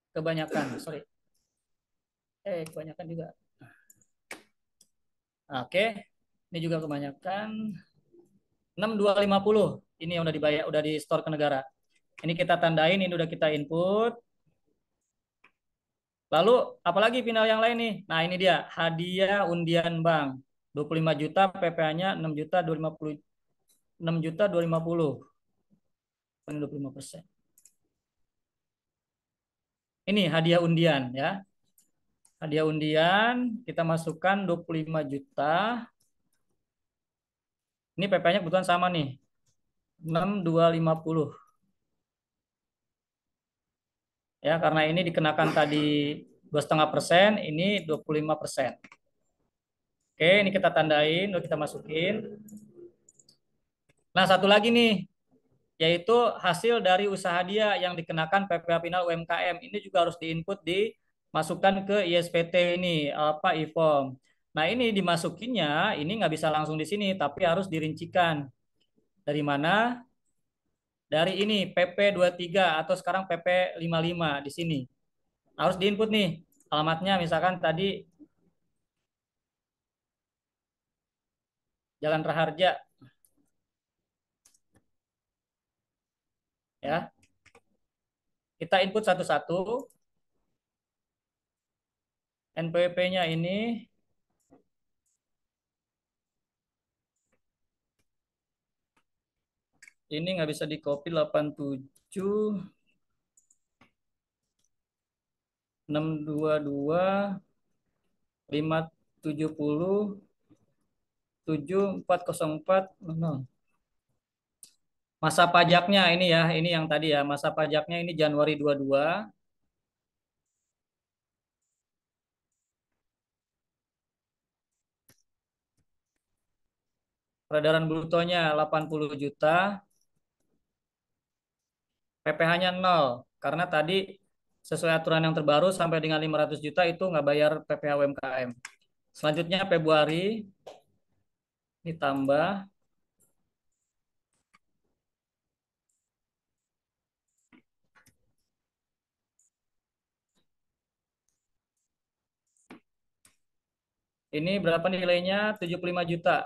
Kebanyakan, sorry. Kebanyakan juga. Oke, ini juga kebanyakan. 6.250. Ini yang udah dibayar, udah di store ke negara. Ini kita tandain, ini udah kita input. Lalu apalagi final yang lain nih? Nah, ini dia, hadiah undian bank. 25 juta, PPh-nya 6.250. 6.250. Ini 25%. Ini hadiah undian ya. Hadiah undian kita masukkan 25 juta. Ini PPh-nya kebetulan sama nih. 6.250. Ya, karena ini dikenakan tadi 2,5%, ini 25%. Oke, ini kita tandain, udah kita masukin. Nah, satu lagi nih, yaitu hasil dari usaha dia yang dikenakan PPh final UMKM. Ini juga harus diinput, dimasukkan ke ISPT ini, apa IFOM. Nah, ini dimasukinnya, ini nggak bisa langsung di sini, tapi harus dirincikan. Dari mana? Dari ini, PP 23 atau sekarang PP 55 di sini. Harus diinput nih, alamatnya misalkan tadi Jalan Raharja. Ya. Kita input satu-satu. NPWP-nya ini nggak bisa di copy 87 622 570 7404. Masa pajaknya ini ya, ini yang tadi ya, masa pajaknya ini Januari 22. Peredaran brutonya 80 juta, PPh-nya 0. Karena tadi sesuai aturan yang terbaru sampai dengan 500 juta itu nggak bayar PPh UMKM. Selanjutnya Februari ditambah. Ini berapa nilainya? 75 juta.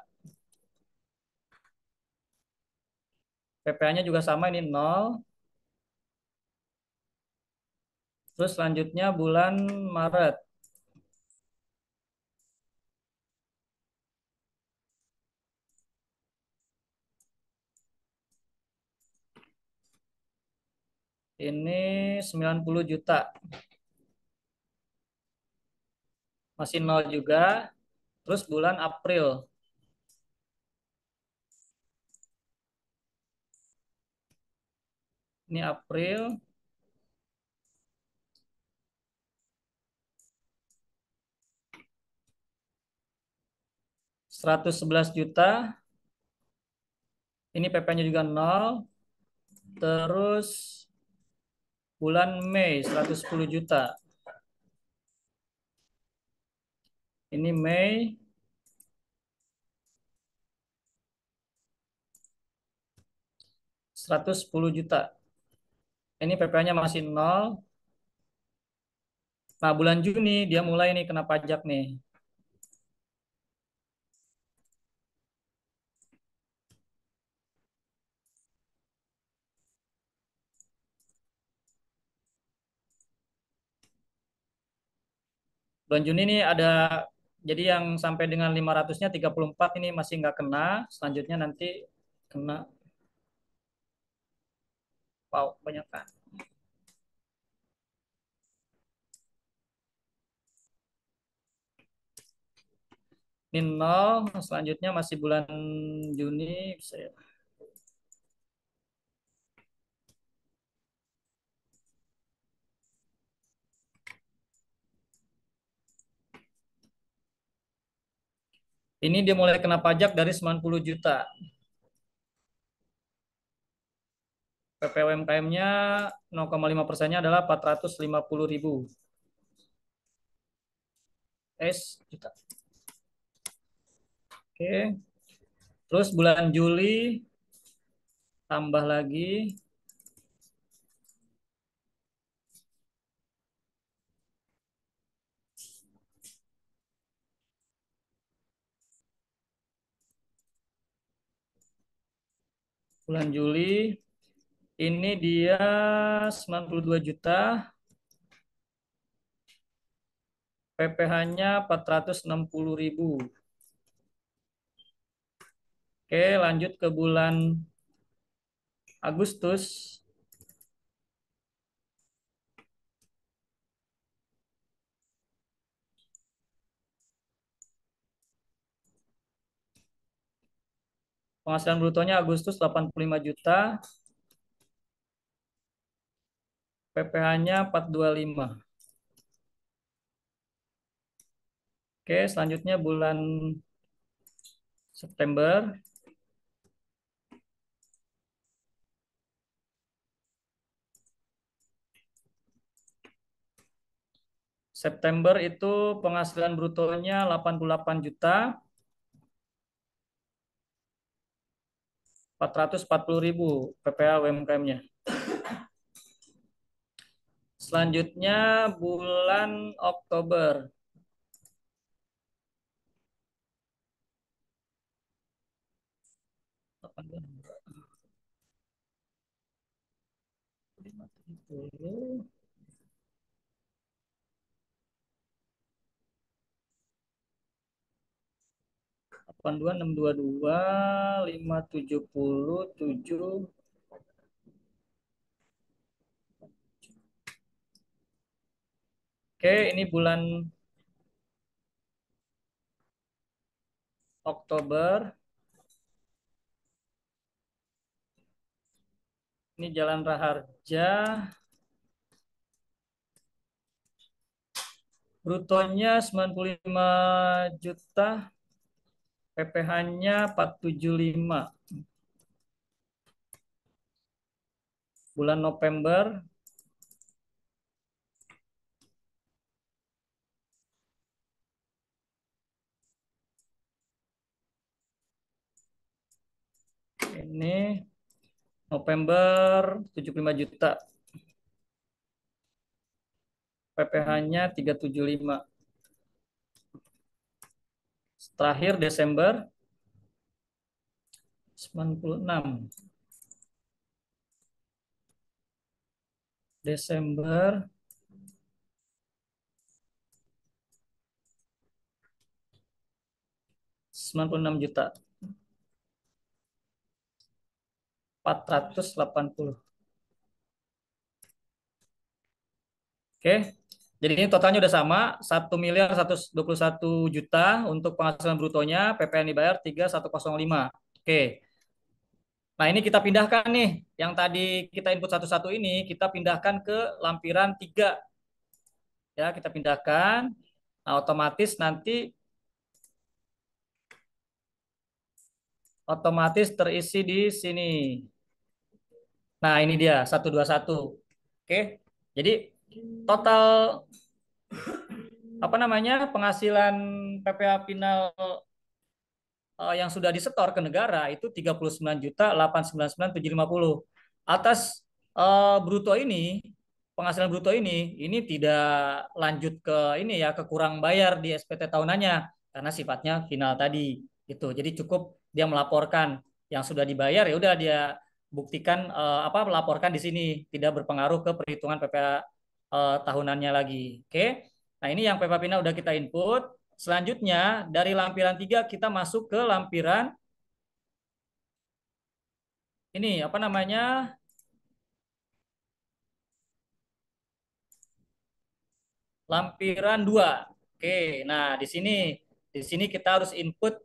PPh-nya juga sama, ini 0. Terus selanjutnya bulan Maret. Ini 90 juta. Masih 0 juga. Terus bulan April. Ini April. 111 juta. Ini PP-nya juga 0. Terus bulan Mei 110 juta. Ini Mei 110 juta. Ini PPh-nya masih 0. Nah, bulan Juni dia mulai nih kena pajak nih. Bulan Juni ini ada, jadi yang sampai dengan 500-nya 34 ini masih nggak kena. Selanjutnya nanti kena. Wow, banyak kan. Ini 0. Selanjutnya masih bulan Juni. Bisa ya. Ini dia mulai kena pajak dari 90 juta. PP UMKM-nya 0,5%-nya adalah 450.000 juta. Oke. Terus bulan Juli tambah lagi. Bulan Juli ini dia 92 juta. PPh-nya 460.000. Oke, lanjut ke bulan Agustus. Penghasilan brutonya Agustus 85 juta. PPh-nya 425. Oke, selanjutnya bulan September. September itu penghasilan brutonya 88 juta. 440.000 PPh UMKM-nya. Selanjutnya bulan Oktober. Delapan dua enam dua dua 570 7. Oke, ini bulan Oktober. Ini Jalan Raharja. Brutonya 95 juta. PPh-nya 475. Bulan November ini November 75 juta. PPh-nya 375. Terakhir Desember 96. Desember 96 juta. 480. Oke. Jadi ini totalnya udah sama, 1.121 juta untuk penghasilan brutonya, PPN dibayar 3.105. Oke. Nah, ini kita pindahkan nih. Yang tadi kita input satu-satu ini, kita pindahkan ke lampiran 3. Ya, kita pindahkan. Nah, otomatis terisi di sini. Nah, ini dia 121. Oke. Jadi total apa namanya? Penghasilan PPh final yang sudah disetor ke negara itu 39.899.750. Atas bruto ini, penghasilan bruto ini tidak lanjut ke ini ya, ke kurang bayar di SPT tahunannya karena sifatnya final tadi itu. Jadi cukup dia melaporkan yang sudah dibayar, ya udah dia buktikan apa melaporkan di sini, tidak berpengaruh ke perhitungan PPh tahunannya lagi. Oke. Nah, ini yang PPh final udah kita input. Selanjutnya dari lampiran 3 kita masuk ke ini apa namanya? Lampiran 2. Oke, nah di sini kita harus input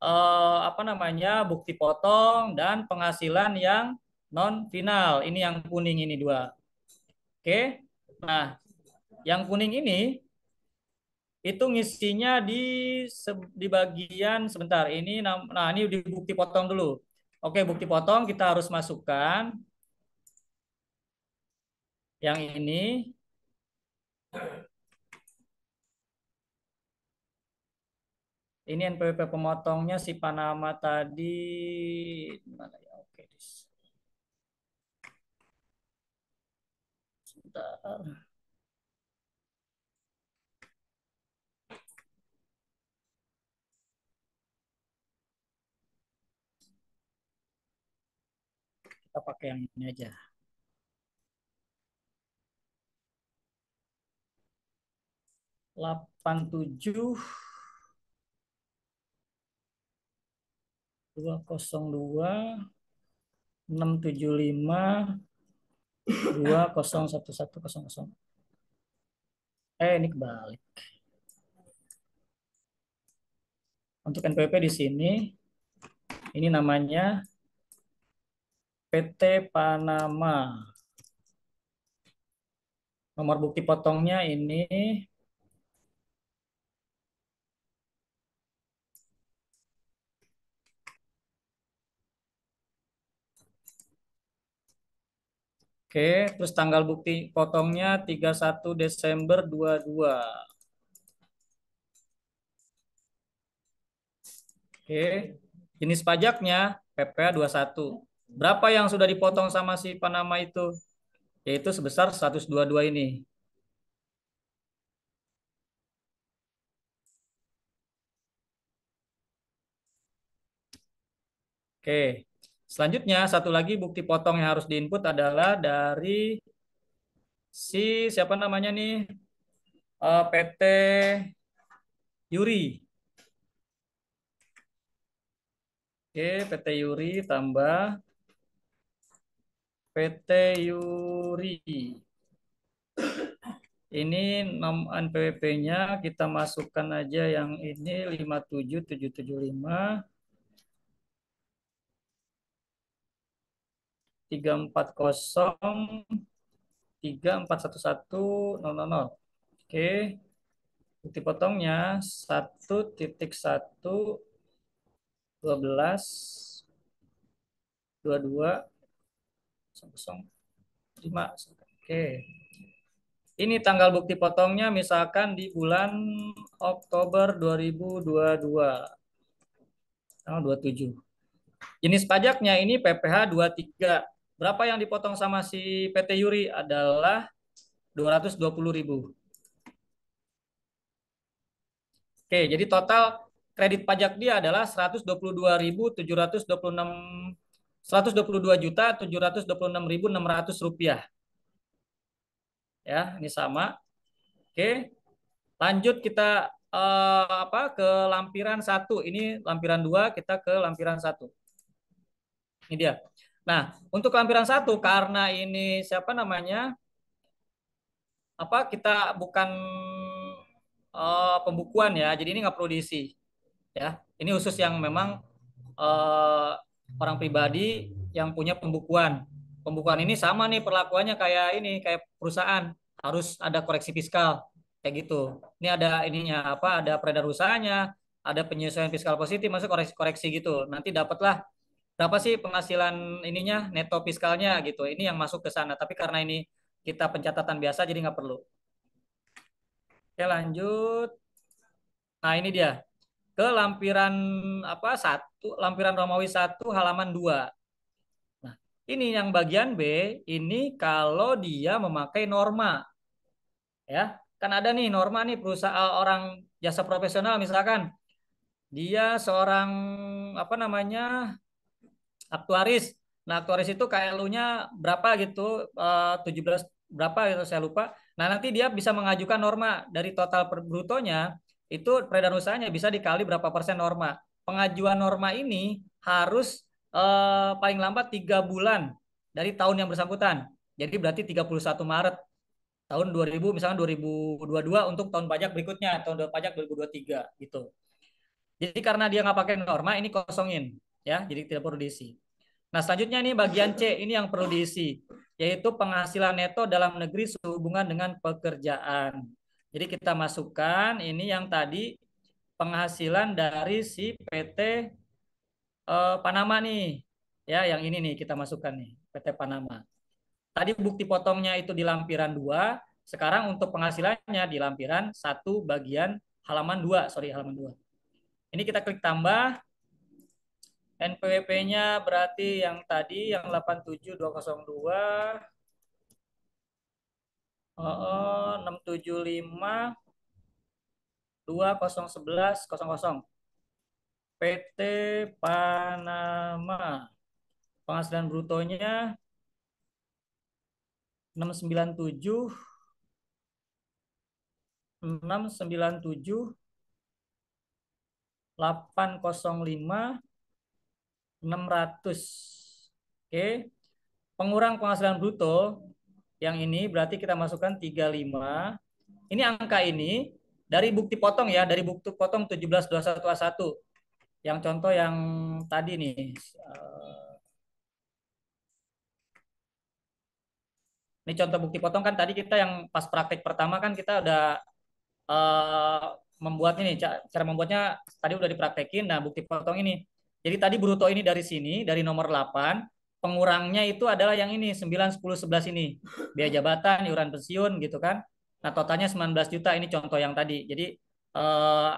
apa namanya? Bukti potong dan penghasilan yang non final. Ini yang kuning ini 2. Oke. Nah, yang kuning ini itu ngisinya di bagian sebentar. Nah, ini di bukti potong dulu. Oke, bukti potong kita harus masukkan yang ini. Ini NPWP pemotongnya si Panama tadi mana ya? Oke, sebentar. Kita pakai yang ini aja. 87 202 675 201100. Ini kebalik. Untuk NPWP di sini ini namanya PT Panama. Nomor bukti potongnya ini oke, terus tanggal bukti potongnya 31 Desember 22. Oke, jenis pajaknya PPh 21. Berapa yang sudah dipotong sama si Panama itu? Yaitu sebesar 122 ini. Oke, selanjutnya satu lagi bukti potong yang harus diinput adalah dari si siapa namanya nih? PT Yuri. Oke, PT Yuri tambah PT Yuri. Ini nom NPWP-nya kita masukkan aja yang ini 57775 340 3411000. Oke, bukti potongnya 1.1 12 22 5. Oke. Ini tanggal bukti potongnya misalkan di bulan Oktober 2022. Tanggal 27. Jenis pajaknya ini PPh 23. Berapa yang dipotong sama si PT Yuri adalah 220.000. Oke, jadi total kredit pajak dia adalah 122.726 rupiah. Ya, ini sama. Oke, lanjut kita ke lampiran 1. Ini lampiran 2, kita ke lampiran 1. Ini dia. Nah, untuk lampiran 1 karena ini siapa namanya? Kita bukan pembukuan ya. Jadi ini nggak perlu diisi ya. Ini khusus yang memang eh, orang pribadi yang punya pembukuan. Pembukuan ini sama nih perlakuannya kayak perusahaan, harus ada koreksi fiskal kayak gitu. Ini ada ininya ada peredaran usahanya, ada penyesuaian fiskal positif, masuk koreksi-koreksi gitu. Nanti dapatlah berapa sih penghasilan ininya neto fiskalnya gitu. Ini yang masuk ke sana. Tapi karena ini kita pencatatan biasa jadi nggak perlu. Oke, lanjut. Nah, ini dia. Ke lampiran lampiran Romawi 1 halaman 2. Nah, ini yang bagian B, ini kalau dia memakai norma. Ya, kan ada nih norma nih perusahaan orang jasa profesional misalkan dia seorang aktuaris. Nah, aktuaris itu KLU-nya berapa gitu, 17 berapa gitu saya lupa. Nah, nanti dia bisa mengajukan norma dari total brutonya itu peredaran usahanya bisa dikali berapa persen norma. Pengajuan norma ini harus paling lambat 3 bulan dari tahun yang bersangkutan. Jadi berarti 31 Maret tahun 2000 misalnya 2022 untuk tahun pajak berikutnya, tahun pajak 2023 gitu. Jadi karena dia nggak pakai norma ini kosongin ya, jadi tidak perlu diisi. Nah, selanjutnya nih bagian C, ini yang perlu diisi, yaitu penghasilan neto dalam negeri sehubungan dengan pekerjaan. Jadi kita masukkan ini yang tadi penghasilan dari si PT Panama nih. Ya, yang ini nih kita masukkan nih, PT Panama. Tadi bukti potongnya itu di lampiran 2, sekarang untuk penghasilannya di lampiran 1 bagian halaman 2, halaman 2. Ini kita klik tambah. NPWP-nya berarti yang tadi yang 87202 675 201100 PT Panama. Penghasilan brutonya 697 805 600. Oke. Pengurang penghasilan bruto yang ini berarti kita masukkan 35. Ini angka ini dari bukti potong ya, dari bukti potong 1721A1. Yang contoh yang tadi nih. Ini contoh bukti potong kan tadi kita yang pas praktek pertama kan kita udah membuat ini, cara membuatnya tadi udah dipraktekin. Nah, bukti potong ini. Jadi tadi bruto ini dari sini, dari nomor 8, pengurangnya itu adalah yang ini, 9, 10, 11 ini. Biaya jabatan, iuran pensiun gitu kan. Nah, totalnya 19 juta, ini contoh yang tadi. Jadi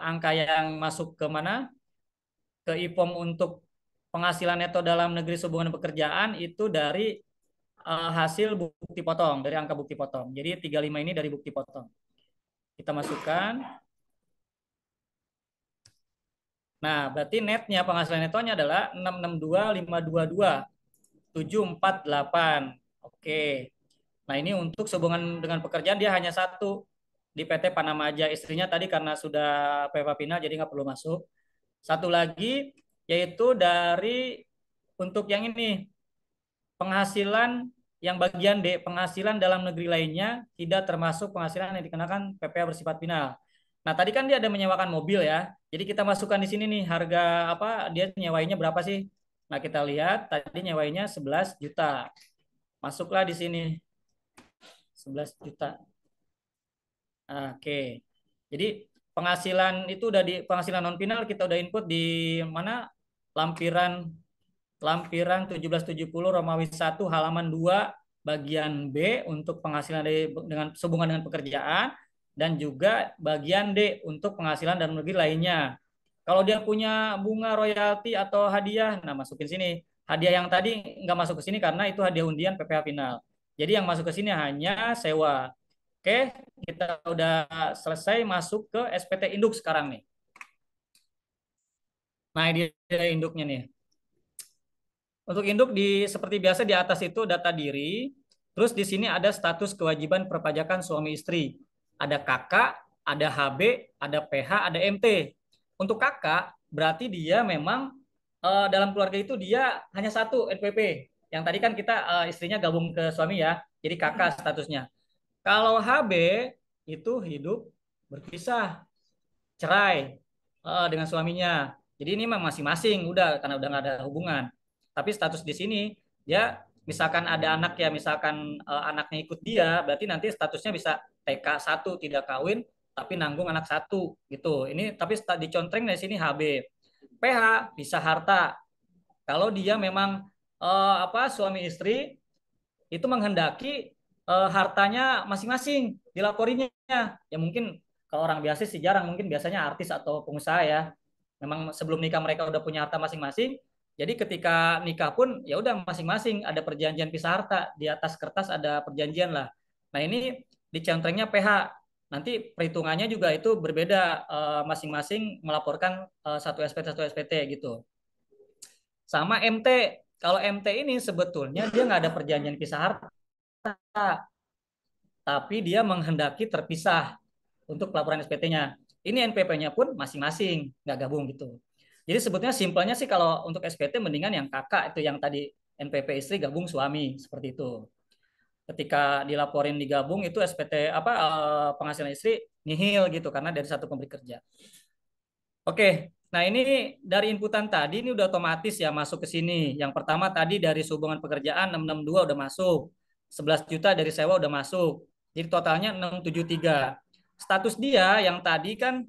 angka yang masuk ke mana? Ke IPOM untuk penghasilan neto dalam negeri sehubungan pekerjaan itu dari hasil bukti potong, dari angka bukti potong. Jadi 35 ini dari bukti potong. Kita masukkan. Nah, berarti netnya penghasilan netonya adalah 662.522.748. Oke. Nah, ini untuk sehubungan dengan pekerjaan dia hanya satu di PT Panama aja. Istrinya tadi karena sudah PPh final jadi nggak perlu masuk. Satu lagi yaitu dari untuk yang ini penghasilan yang bagian D, penghasilan dalam negeri lainnya tidak termasuk penghasilan yang dikenakan PPh bersifat final. Nah, tadi kan dia ada menyewakan mobil ya. Jadi kita masukkan di sini nih harga dia nyewainya berapa sih? Nah, kita lihat tadi nyewainya 11 juta. Masuklah di sini 11 juta. Oke. Jadi penghasilan itu udah di penghasilan non final kita udah input di mana lampiran 1770 Romawi 1 halaman 2 bagian B untuk penghasilan dengan sehubungan dengan pekerjaan, dan juga bagian D untuk penghasilan dan negeri lainnya. Kalau dia punya bunga royalti atau hadiah, nah masukin sini. Hadiah yang tadi nggak masuk ke sini karena itu hadiah undian PPh final. Jadi yang masuk ke sini hanya sewa. Oke, kita udah selesai masuk ke SPT induk sekarang nih. Nah, ini dia induknya nih. Untuk induk seperti biasa di atas itu data diri, terus di sini ada status kewajiban perpajakan suami istri. Ada kakak, ada HB, ada PH, ada MT. Untuk kakak berarti dia memang dalam keluarga itu dia hanya satu NPP. Yang tadi kan kita istrinya gabung ke suami ya, jadi kakak statusnya. Kalau HB itu hidup berpisah, cerai dengan suaminya. Jadi ini memang masing-masing udah karena udah nggak ada hubungan. Tapi status di sini ya misalkan ada anak ya, misalkan anaknya ikut dia, berarti nanti statusnya bisa TK 1 tidak kawin tapi nanggung anak satu gitu. Ini tapi dicontreng dari sini HB. PH bisa harta. Kalau dia memang suami istri itu menghendaki hartanya masing-masing dilaporinya. Ya mungkin kalau orang biasa sih jarang, mungkin biasanya artis atau pengusaha ya. Memang sebelum nikah mereka udah punya harta masing-masing. Jadi ketika nikah pun ya udah masing-masing ada perjanjian pisah harta, di atas kertas ada perjanjian lah. Nah, ini dicentrengnya PH. Nanti perhitungannya juga itu berbeda, masing-masing melaporkan satu SPT gitu. Sama MT. Kalau MT ini sebetulnya dia nggak ada perjanjian pisah harta, tapi dia menghendaki terpisah untuk pelaporan SPT-nya. Ini NPP-nya pun masing-masing, nggak gabung gitu. Jadi sebetulnya simpelnya sih kalau untuk SPT mendingan yang kakak itu yang tadi NPP istri gabung suami seperti itu. Ketika dilaporin digabung itu SPT penghasilan istri nihil gitu karena dari satu pemberi kerja. Oke, nah ini dari inputan tadi ini udah otomatis ya masuk ke sini. Yang pertama tadi dari hubungan pekerjaan 662 udah masuk. 11 juta dari sewa udah masuk. Jadi totalnya 673. Status dia yang tadi kan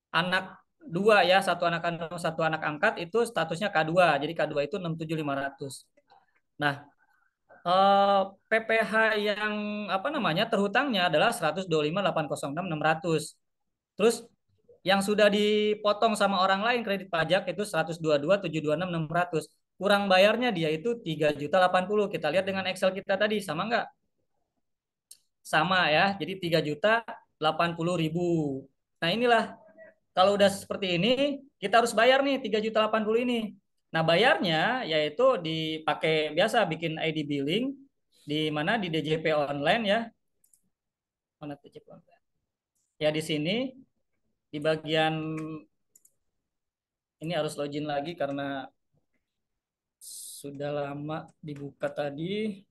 anak dua ya, satu anak kandung, satu anak angkat itu statusnya K2. Jadi K2 itu 67500. Nah, PPh yang terhutangnya adalah 125.806.600. Terus yang sudah dipotong sama orang lain kredit pajak itu 122.726.600. Kurang bayarnya dia itu 3.080. Kita lihat dengan Excel kita tadi sama nggak? Sama ya. Jadi 3.080.000. Nah, inilah kalau udah seperti ini kita harus bayar nih 3.080 ini. Nah, bayarnya yaitu dipakai biasa bikin ID billing di mana di DJP online ya. Mana DJP online? Ya di sini di bagian ini harus login lagi karena sudah lama dibuka tadi.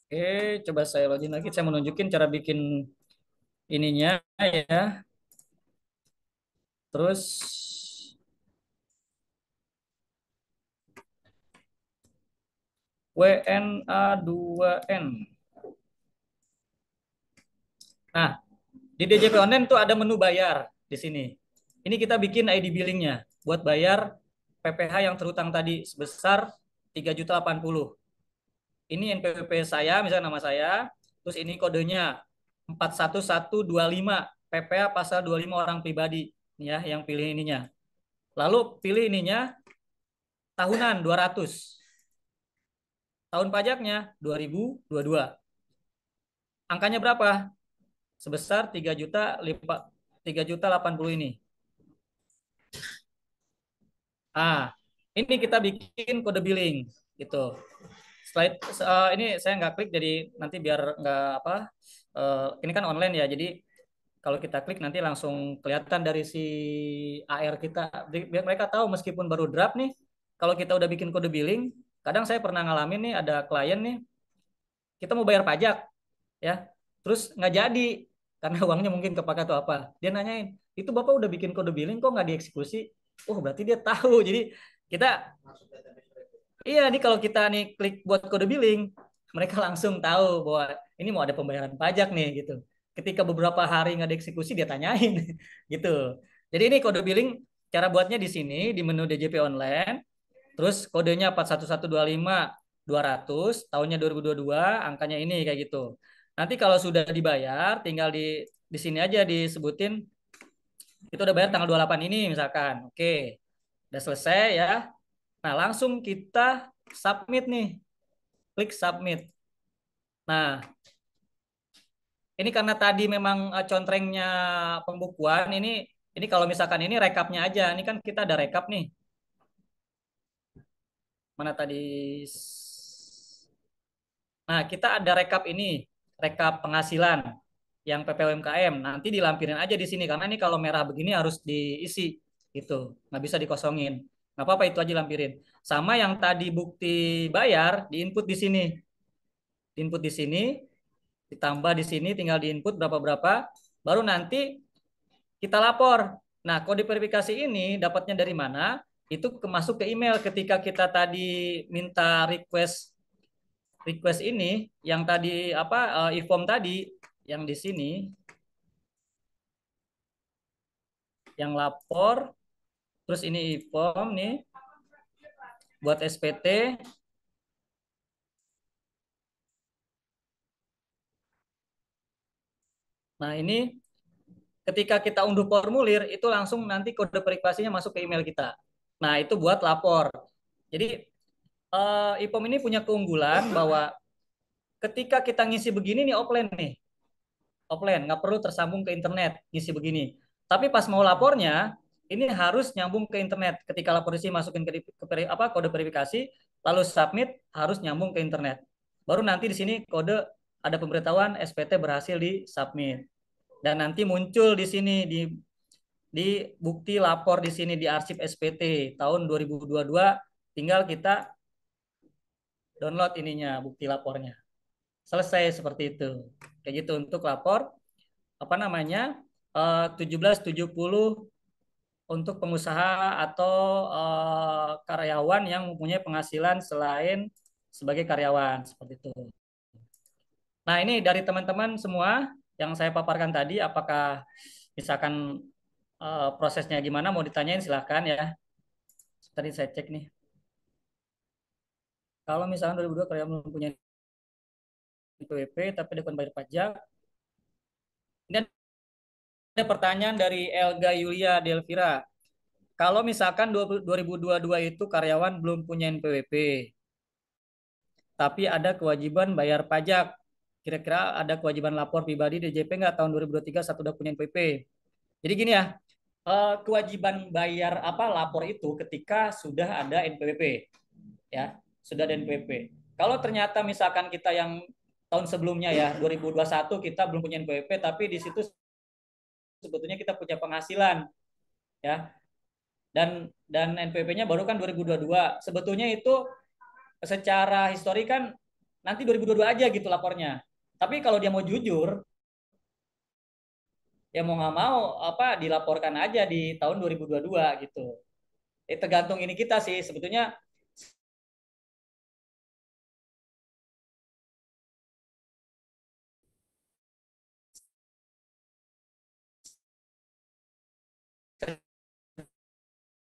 Oke, coba saya login lagi. Saya menunjukin cara bikin ininya ya. Terus WNA2N. Nah, di DJP online tuh ada menu bayar di sini. Ini kita bikin ID billingnya buat bayar PPh yang terhutang tadi sebesar 3.080. Ini NPWP saya, misalnya nama saya, terus ini kodenya 41125 PPh pasal 25 orang pribadi ya yang pilih ininya. Lalu pilih ininya tahunan 200. Tahun pajaknya 2022. Angkanya berapa? Sebesar 3.080 ini. Ini kita bikin kode billing gitu. Slide ini saya nggak klik jadi nanti biar nggak ini kan online ya, jadi kalau kita klik nanti langsung kelihatan dari si AR kita, biar mereka tahu meskipun baru draft nih, kalau kita udah bikin kode billing. Kadang saya pernah ngalamin nih ada klien nih, kita mau bayar pajak ya, terus nggak jadi karena uangnya mungkin kepake atau apa. Dia nanyain, itu Bapak udah bikin kode billing kok nggak dieksekusi? Oh berarti dia tahu. Jadi kita iya nih kalau kita nih klik buat kode billing, mereka langsung tahu bahwa ini mau ada pembayaran pajak nih gitu. ketika beberapa hari nggak dieksekusi dia tanyain gitu. Jadi ini kode billing cara buatnya di sini di menu DJP online. Terus kodenya 41125 200 tahunnya 2022, angkanya ini kayak gitu. Nanti kalau sudah dibayar tinggal di sini aja disebutin itu udah bayar tanggal 28 ini misalkan. Oke. Udah selesai ya. Nah, langsung kita submit nih. Klik submit. Nah, ini karena tadi memang contrengnya pembukuan ini kalau misalkan ini rekapnya aja. Ini kan kita ada rekap nih. Mana tadi? Nah, kita ada rekap ini, rekap penghasilan yang PPUMKM. Nanti dilampirin aja di sini karena ini kalau merah begini harus diisi gitu, nggak bisa dikosongin. Nggak apa-apa itu aja lampirin. Sama yang tadi bukti bayar diinput di sini, diinput di sini, ditambah di sini, tinggal diinput berapa-berapa, baru nanti kita lapor. Nah, kode verifikasi ini dapatnya dari mana? Itu masuk ke email ketika kita tadi minta request request ini yang tadi apa e-form tadi yang di sini yang lapor terus ini e-form nih buat SPT. Nah, ini ketika kita unduh formulir itu langsung nanti kode verifikasinya masuk ke email kita. Nah, itu buat lapor. Jadi e-form ini punya keunggulan bahwa ketika kita ngisi begini nih offline nggak perlu tersambung ke internet ngisi begini. Tapi pas mau lapornya ini harus nyambung ke internet. Ketika lapor isi masukin apa kode verifikasi, lalu submit harus nyambung ke internet. Baru nanti di sini kode ada pemberitahuan SPT berhasil di submit. Dan nanti muncul di sini di bukti lapor di sini di arsip SPT tahun 2022 tinggal kita download ininya bukti lapornya. Selesai seperti itu. Kayak gitu untuk lapor apa namanya 1770 untuk pengusaha atau karyawan yang mempunyai penghasilan selain sebagai karyawan seperti itu. Nah, ini dari teman-teman semua yang saya paparkan tadi, apakah misalkan prosesnya gimana mau ditanyain silahkan ya. Tadi saya cek nih. Kalau misalkan 2002 karyawan belum punya PWP tapi dia bayar pajak. Ini ada pertanyaan dari Elga Yulia Delvira. Kalau misalkan 2022 itu karyawan belum punya NPWP, tapi ada kewajiban bayar pajak, kira-kira ada kewajiban lapor pribadi DJP nggak tahun 2023 saat udah punya NPWP? Jadi gini ya, kewajiban bayar apa lapor itu ketika sudah ada NPWP, ya, sudah ada NPWP. Kalau ternyata misalkan kita yang tahun sebelumnya ya 2021 kita belum punya NPWP, tapi di situ sebetulnya kita punya penghasilan, ya, dan NPWP-nya baru kan 2022. Sebetulnya itu secara histori kan nanti 2022 aja gitu lapornya. Tapi kalau dia mau jujur, ya mau nggak mau apa dilaporkan aja di tahun 2022 gitu. Tergantung ini kita sih sebetulnya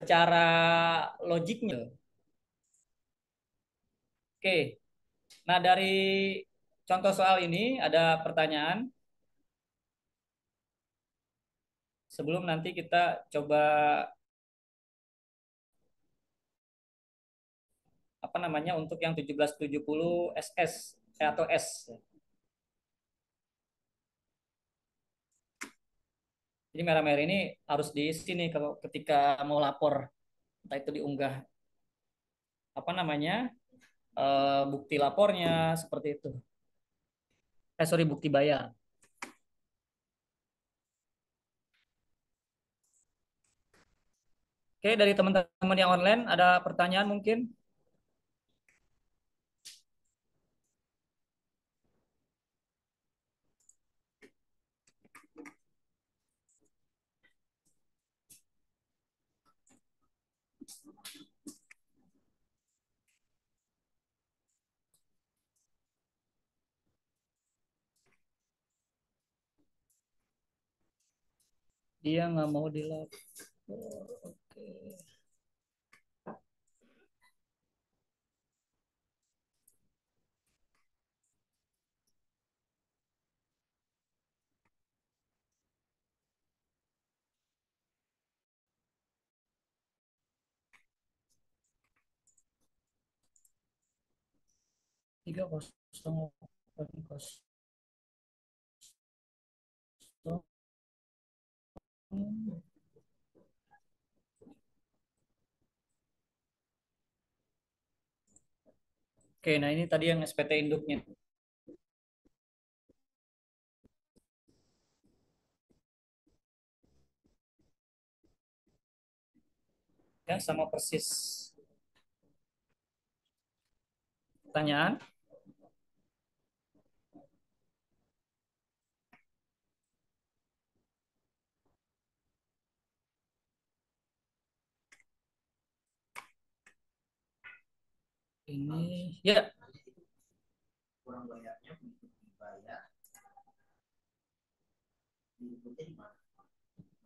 secara logiknya. Oke. Nah, dari contoh soal ini ada pertanyaan sebelum nanti kita coba apa namanya untuk yang 1770 SS atau S. Jadi merah-merah ini harus diisi nih kalau ketika mau lapor, entah itu diunggah apa namanya bukti lapornya seperti itu. Sorry bukti bayar. Oke dari teman-teman yang online ada pertanyaan mungkin? Dia nggak mau dilapor. Oke. Tiga kosong delapan kosong. Oke, nah ini tadi yang SPT induknya. Ya, sama persis. Pertanyaan? Ini, ya.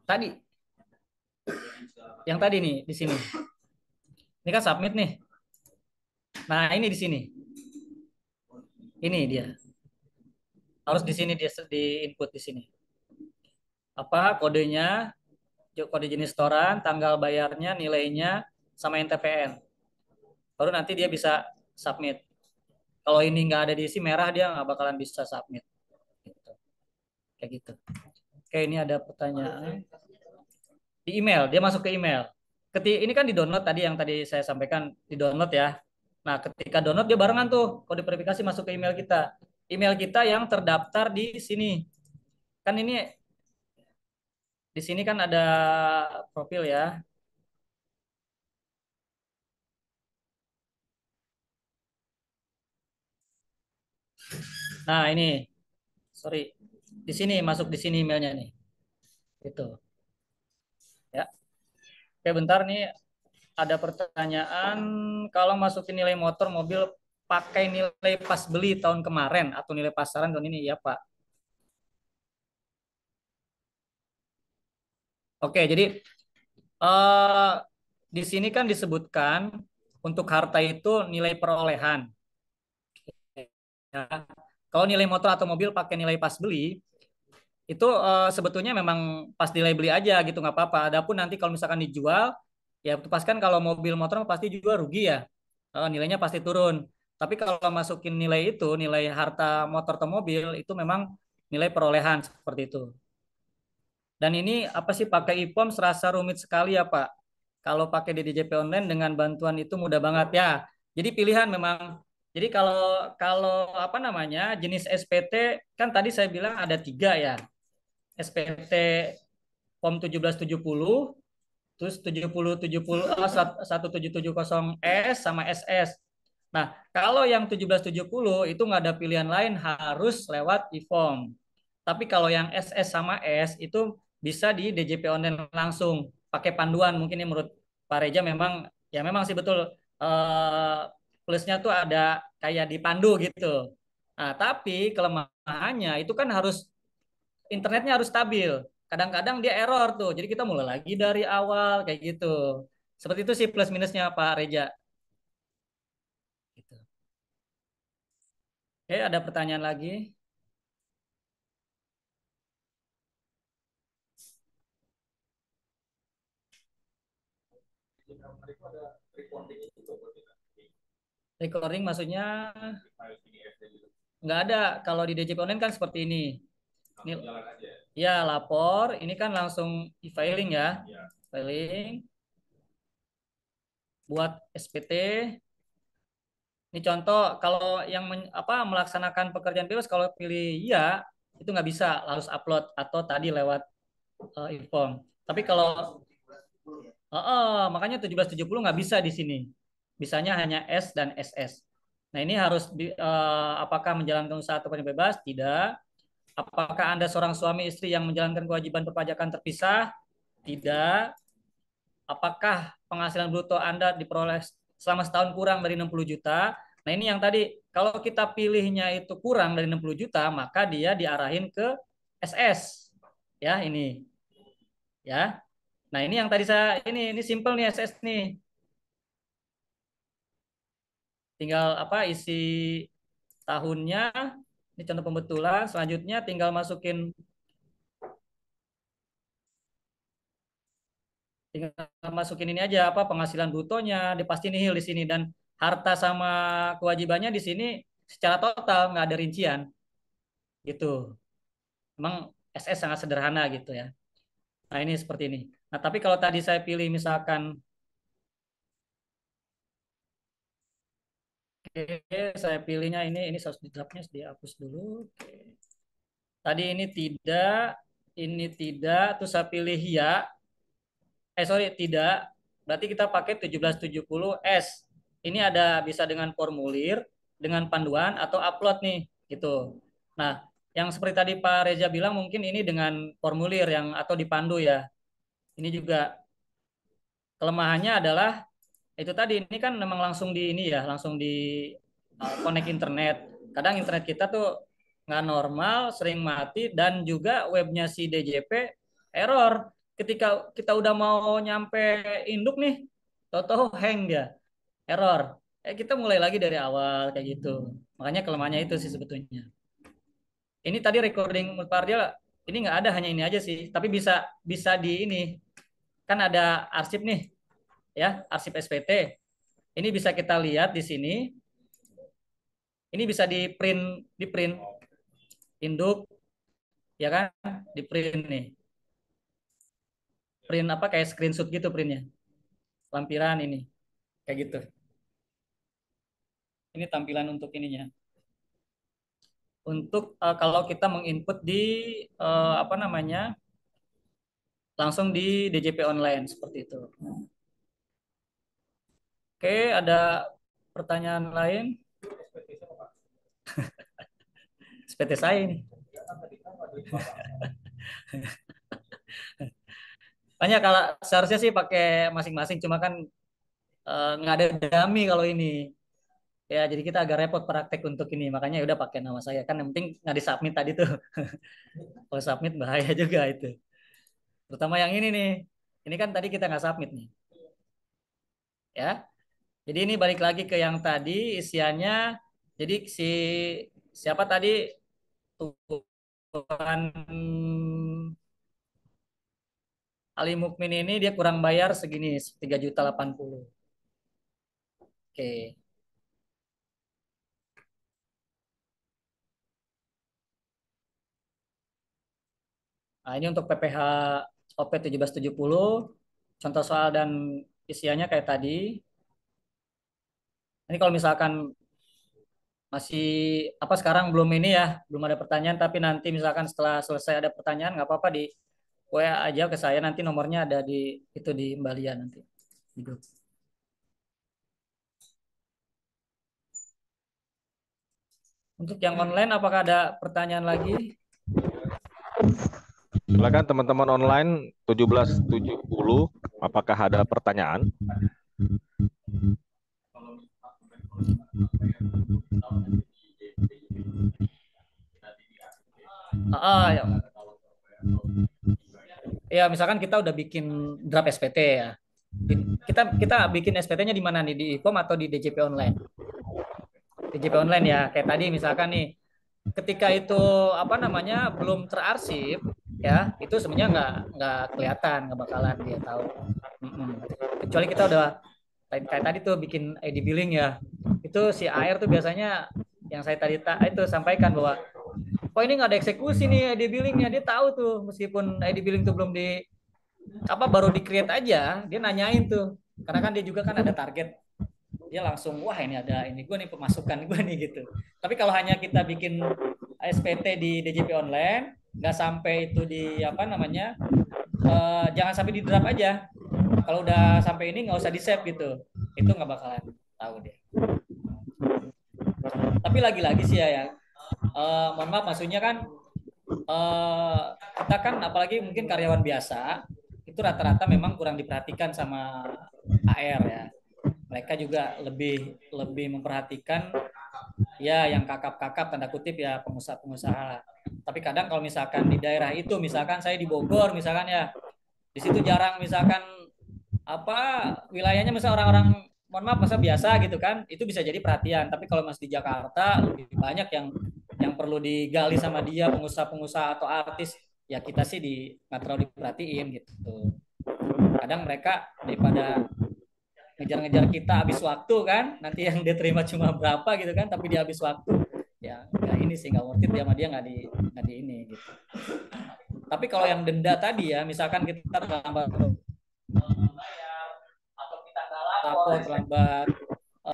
Tadi, yang tadi nih, di sini. Ini kan submit nih. Nah, ini di sini. Ini dia. Harus di sini dia di input di sini. Apa kodenya, kode jenis setoran, tanggal bayarnya, nilainya, sama NTPN. Baru nanti dia bisa submit. Kalau ini nggak ada di isi merah, dia nggak bakalan bisa submit. Gitu. Kayak gitu. Oke, ini ada pertanyaan. Di email, dia masuk ke email. Ini kan di download tadi yang tadi saya sampaikan di download ya. Nah, ketika download dia barengan tuh kode verifikasi masuk ke email kita. Email kita yang terdaftar di sini. Kan ini di sini kan ada profil ya. Nah, ini sorry. Di sini masuk di sini emailnya nih. Itu. Ya. Oke, bentar nih ada pertanyaan kalau masukin nilai motor mobil pakai nilai pas beli tahun kemarin atau nilai pasaran tahun ini ya, Pak. Oke, jadi eh, di sini kan disebutkan untuk harta itu nilai perolehan. Ya. Kalau nilai motor atau mobil pakai nilai pas beli, itu sebetulnya memang pas nilai beli aja gitu nggak apa-apa. Adapun nanti kalau misalkan dijual, ya itu pas kan kalau mobil motor pasti juga rugi ya. Nilainya pasti turun. Tapi kalau masukin nilai itu, nilai harta motor atau mobil itu memang nilai perolehan seperti itu. Dan ini apa sih pakai IPOM serasa rumit sekali ya Pak. Kalau pakai DDJP online dengan bantuan itu mudah banget ya. Jadi pilihan memang. Jadi kalau kalau apa namanya jenis SPT kan tadi saya bilang ada tiga ya. SPT POM 1770, terus 7070 1770S sama SS. Nah, kalau yang 1770 itu nggak ada pilihan lain harus lewat e-form. Tapi kalau yang SS sama S itu bisa di DJP online langsung pakai panduan. Mungkin ini menurut Pak Reja memang ya memang sih betul plusnya tuh ada kayak dipandu gitu. Nah, tapi kelemahannya itu kan harus internetnya harus stabil. Kadang-kadang dia error tuh. Jadi kita mulai lagi dari awal kayak gitu. Seperti itu sih plus minusnya Pak Reja. Gitu. Oke, ada pertanyaan lagi? Recording maksudnya nggak ada. Kalau di DJP online kan seperti ini. Ini ya lapor. Ini kan langsung e-filing ya. Filing. Buat SPT. Ini contoh kalau yang melaksanakan pekerjaan bebas kalau pilih ya itu nggak bisa harus upload atau tadi lewat inform. Tapi kalau makanya 1770 nggak bisa di sini. Bisanya hanya S dan SS. Nah, ini harus apakah menjalankan usaha atau pekerjaan bebas? Tidak. Apakah Anda seorang suami istri yang menjalankan kewajiban perpajakan terpisah? Tidak. Apakah penghasilan bruto Anda diperoleh selama setahun kurang dari 60 juta? Nah, ini yang tadi kalau kita pilihnya itu kurang dari 60 juta, maka dia diarahin ke SS. Ya, ini. ya. Nah, ini yang tadi saya ini simple nih SS nih. Tinggal apa isi tahunnya, ini contoh pembetulan. Selanjutnya tinggal masukin ini aja apa penghasilan brutonya, dia pasti nihil di sini dan harta sama kewajibannya di sini secara total nggak ada rincian gitu. Memang SS sangat sederhana gitu ya. Nah, ini seperti ini. Nah, tapi kalau tadi saya pilih misalkan, oke, saya pilihnya ini harus di draftnya harus dihapus dulu. Oke. Tadi ini tidak, terus saya pilih ya. Sorry, tidak. Berarti kita pakai 1770S. Ini ada bisa dengan formulir, dengan panduan atau upload nih, gitu. Nah, yang seperti tadi Pak Reza bilang mungkin ini dengan formulir yang atau dipandu ya. Ini juga kelemahannya adalah itu tadi ini kan memang langsung di ini ya, langsung di connect internet. Kadang internet kita tuh nggak normal, sering mati dan juga webnya si DJP error. Ketika kita udah mau nyampe induk nih, tahu-tahu hang dia, error. Kita mulai lagi dari awal kayak gitu. Makanya kelemahannya itu sih sebetulnya. Ini tadi recording multipartial ini nggak ada hanya ini aja sih, tapi bisa bisa di ini kan ada arsip nih ya, arsip SPT. Ini bisa kita lihat di sini. Ini bisa di print induk ya kan, di print nih. Print apa kayak screenshot gitu printnya. Lampiran ini kayak gitu. Ini tampilan untuk ininya. Untuk kalau kita menginput di apa namanya? Langsung di DJP online seperti itu. Oke, ada pertanyaan lain? SPT saya ini. Banyak kalau seharusnya sih pakai masing-masing, cuma kan nggak ada dummy kalau ini. Ya, jadi kita agak repot praktek untuk ini. Makanya ya udah pakai nama saya. Kan yang penting nggak disubmit tadi tuh. Kalau submit bahaya juga itu. Terutama yang ini nih. Ini kan tadi kita nggak submit nih. Ya. Jadi ini balik lagi ke yang tadi isiannya. Jadi siapa tadi Tuan Ali Mukmin ini dia kurang bayar segini 3.080.000. Oke. Nah, ini untuk PPh OP 1770, contoh soal dan isiannya kayak tadi. Ini kalau misalkan masih apa sekarang belum ini ya, belum ada pertanyaan, tapi nanti misalkan setelah selesai ada pertanyaan nggak apa-apa di WA aja ke saya, nanti nomornya ada di itu di Mbalian nanti di grup. Untuk yang online apakah ada pertanyaan lagi? Silakan teman-teman online 1770, apakah ada pertanyaan? Ya. Ya, misalkan kita udah bikin draft SPT ya. Kita bikin SPT-nya di mana nih? Di IPOM atau di DJP online? DJP online ya. Kayak tadi misalkan nih, ketika itu apa namanya belum terarsip ya, itu sebenarnya nggak kelihatan, nggak bakalan dia tahu. Kecuali kita udah kayak tadi tuh bikin ID billing ya, itu si AR tuh biasanya yang saya tadi itu sampaikan bahwa kok ini nggak ada eksekusi nih ID billingnya, dia tahu tuh meskipun ID billing tuh belum di apa baru di create aja, dia nanyain tuh karena kan dia juga kan ada target, dia langsung wah ini ada ini gue nih pemasukan gue nih gitu. Tapi kalau hanya kita bikin SPT di DJP online nggak sampai itu di apa namanya jangan sampai di draft aja, kalau udah sampai ini nggak usah di save gitu, itu nggak bakalan tahu dia. Tapi lagi-lagi sih ya mohon maaf maksudnya kan kita kan apalagi mungkin karyawan biasa itu rata-rata memang kurang diperhatikan sama AR ya. Mereka juga lebih lebih memperhatikan ya yang kakap-kakap tanda kutip ya pengusaha-pengusaha. Tapi kadang kalau misalkan di daerah itu misalkan saya di Bogor misalkan ya Di situ jarang misalkan apa wilayahnya misalnya orang-orang mohon maaf masa biasa gitu kan, itu bisa jadi perhatian. Tapi kalau masih di Jakarta lebih banyak yang perlu digali sama dia, pengusaha-pengusaha atau artis, ya kita sih nggak terlalu diperhatiin gitu. Kadang mereka daripada ngejar-ngejar kita habis waktu kan, nanti yang dia terima cuma berapa gitu kan, tapi dia habis waktu, ya nggak ini sih, nggak worth it dia sama dia, nggak di ini gitu. Tapi kalau yang denda tadi ya, misalkan kita terlambat bayar atau kita nggak lapor terlambat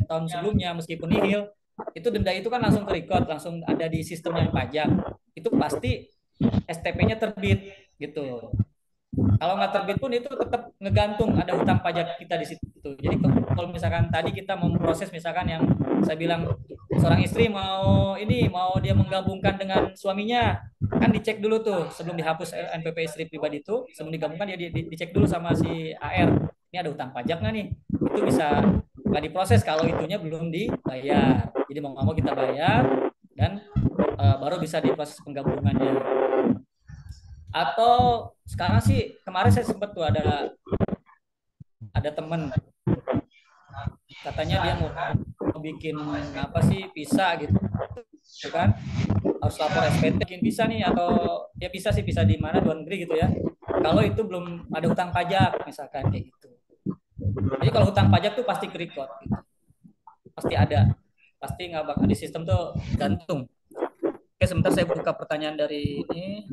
tahun sebelumnya meskipun nihil, itu denda itu kan langsung ke-record, langsung ada di sistemnya pajak. Itu pasti STP-nya terbit gitu. Kalau nggak terbit pun itu tetap ngegantung ada hutang pajak kita di situ. Jadi kalau misalkan tadi kita mau memproses misalkan yang saya bilang seorang istri mau dia menggabungkan dengan suaminya, kan dicek dulu tuh sebelum dihapus NPP istri pribadi itu, sebelum digabungkan dia dicek dulu sama si AR. Ini ada hutang pajak nggak nih? Itu bisa nggak diproses kalau itunya belum dibayar. Jadi mau nggak mau kita bayar dan baru bisa diproses penggabungannya. Atau sekarang sih kemarin saya sempat tuh ada temen katanya dia mau bikin apa sih visa gitu kan, harus lapor SPT bikin visa nih, atau dia bisa sih bisa di mana luar negeri gitu ya, kalau itu belum ada hutang pajak misalkan kayak gitu. Jadi kalau hutang pajak tuh pasti ke-record gitu. Pasti ada, pasti nggak bakal di sistem tuh gantung. Oke, sebentar saya buka pertanyaan dari ini.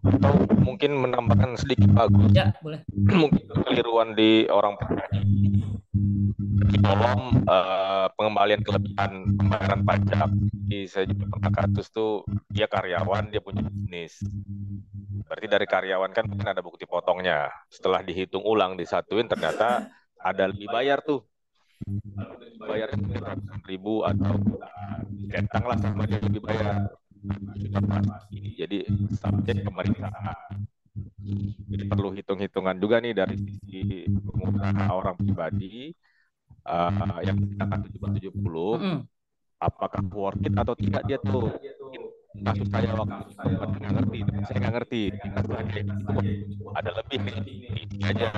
Atau mungkin menambahkan sedikit bagus. Ya, boleh. Mungkin kekeliruan di orang tolong pengembalian kelebihan pembayaran pajak. Jadi saya juga pernah kasus tuh, dia karyawan, dia punya bisnis. Berarti dari karyawan kan mungkin ada bukti potongnya. Setelah dihitung ulang, disatuin, ternyata ada lebih bayar tuh. Bayar ribu atau centang lah sama dia lebih bayar. Jadi subjek pemeriksaan. Jadi perlu hitung-hitungan juga nih dari sisi pengusaha orang pribadi yang dikenakan 770, apakah worth it atau tidak dia tuh. Kasus saya waktu itu nggak ngerti, saya nggak ngerti. Ada lebih nih, aja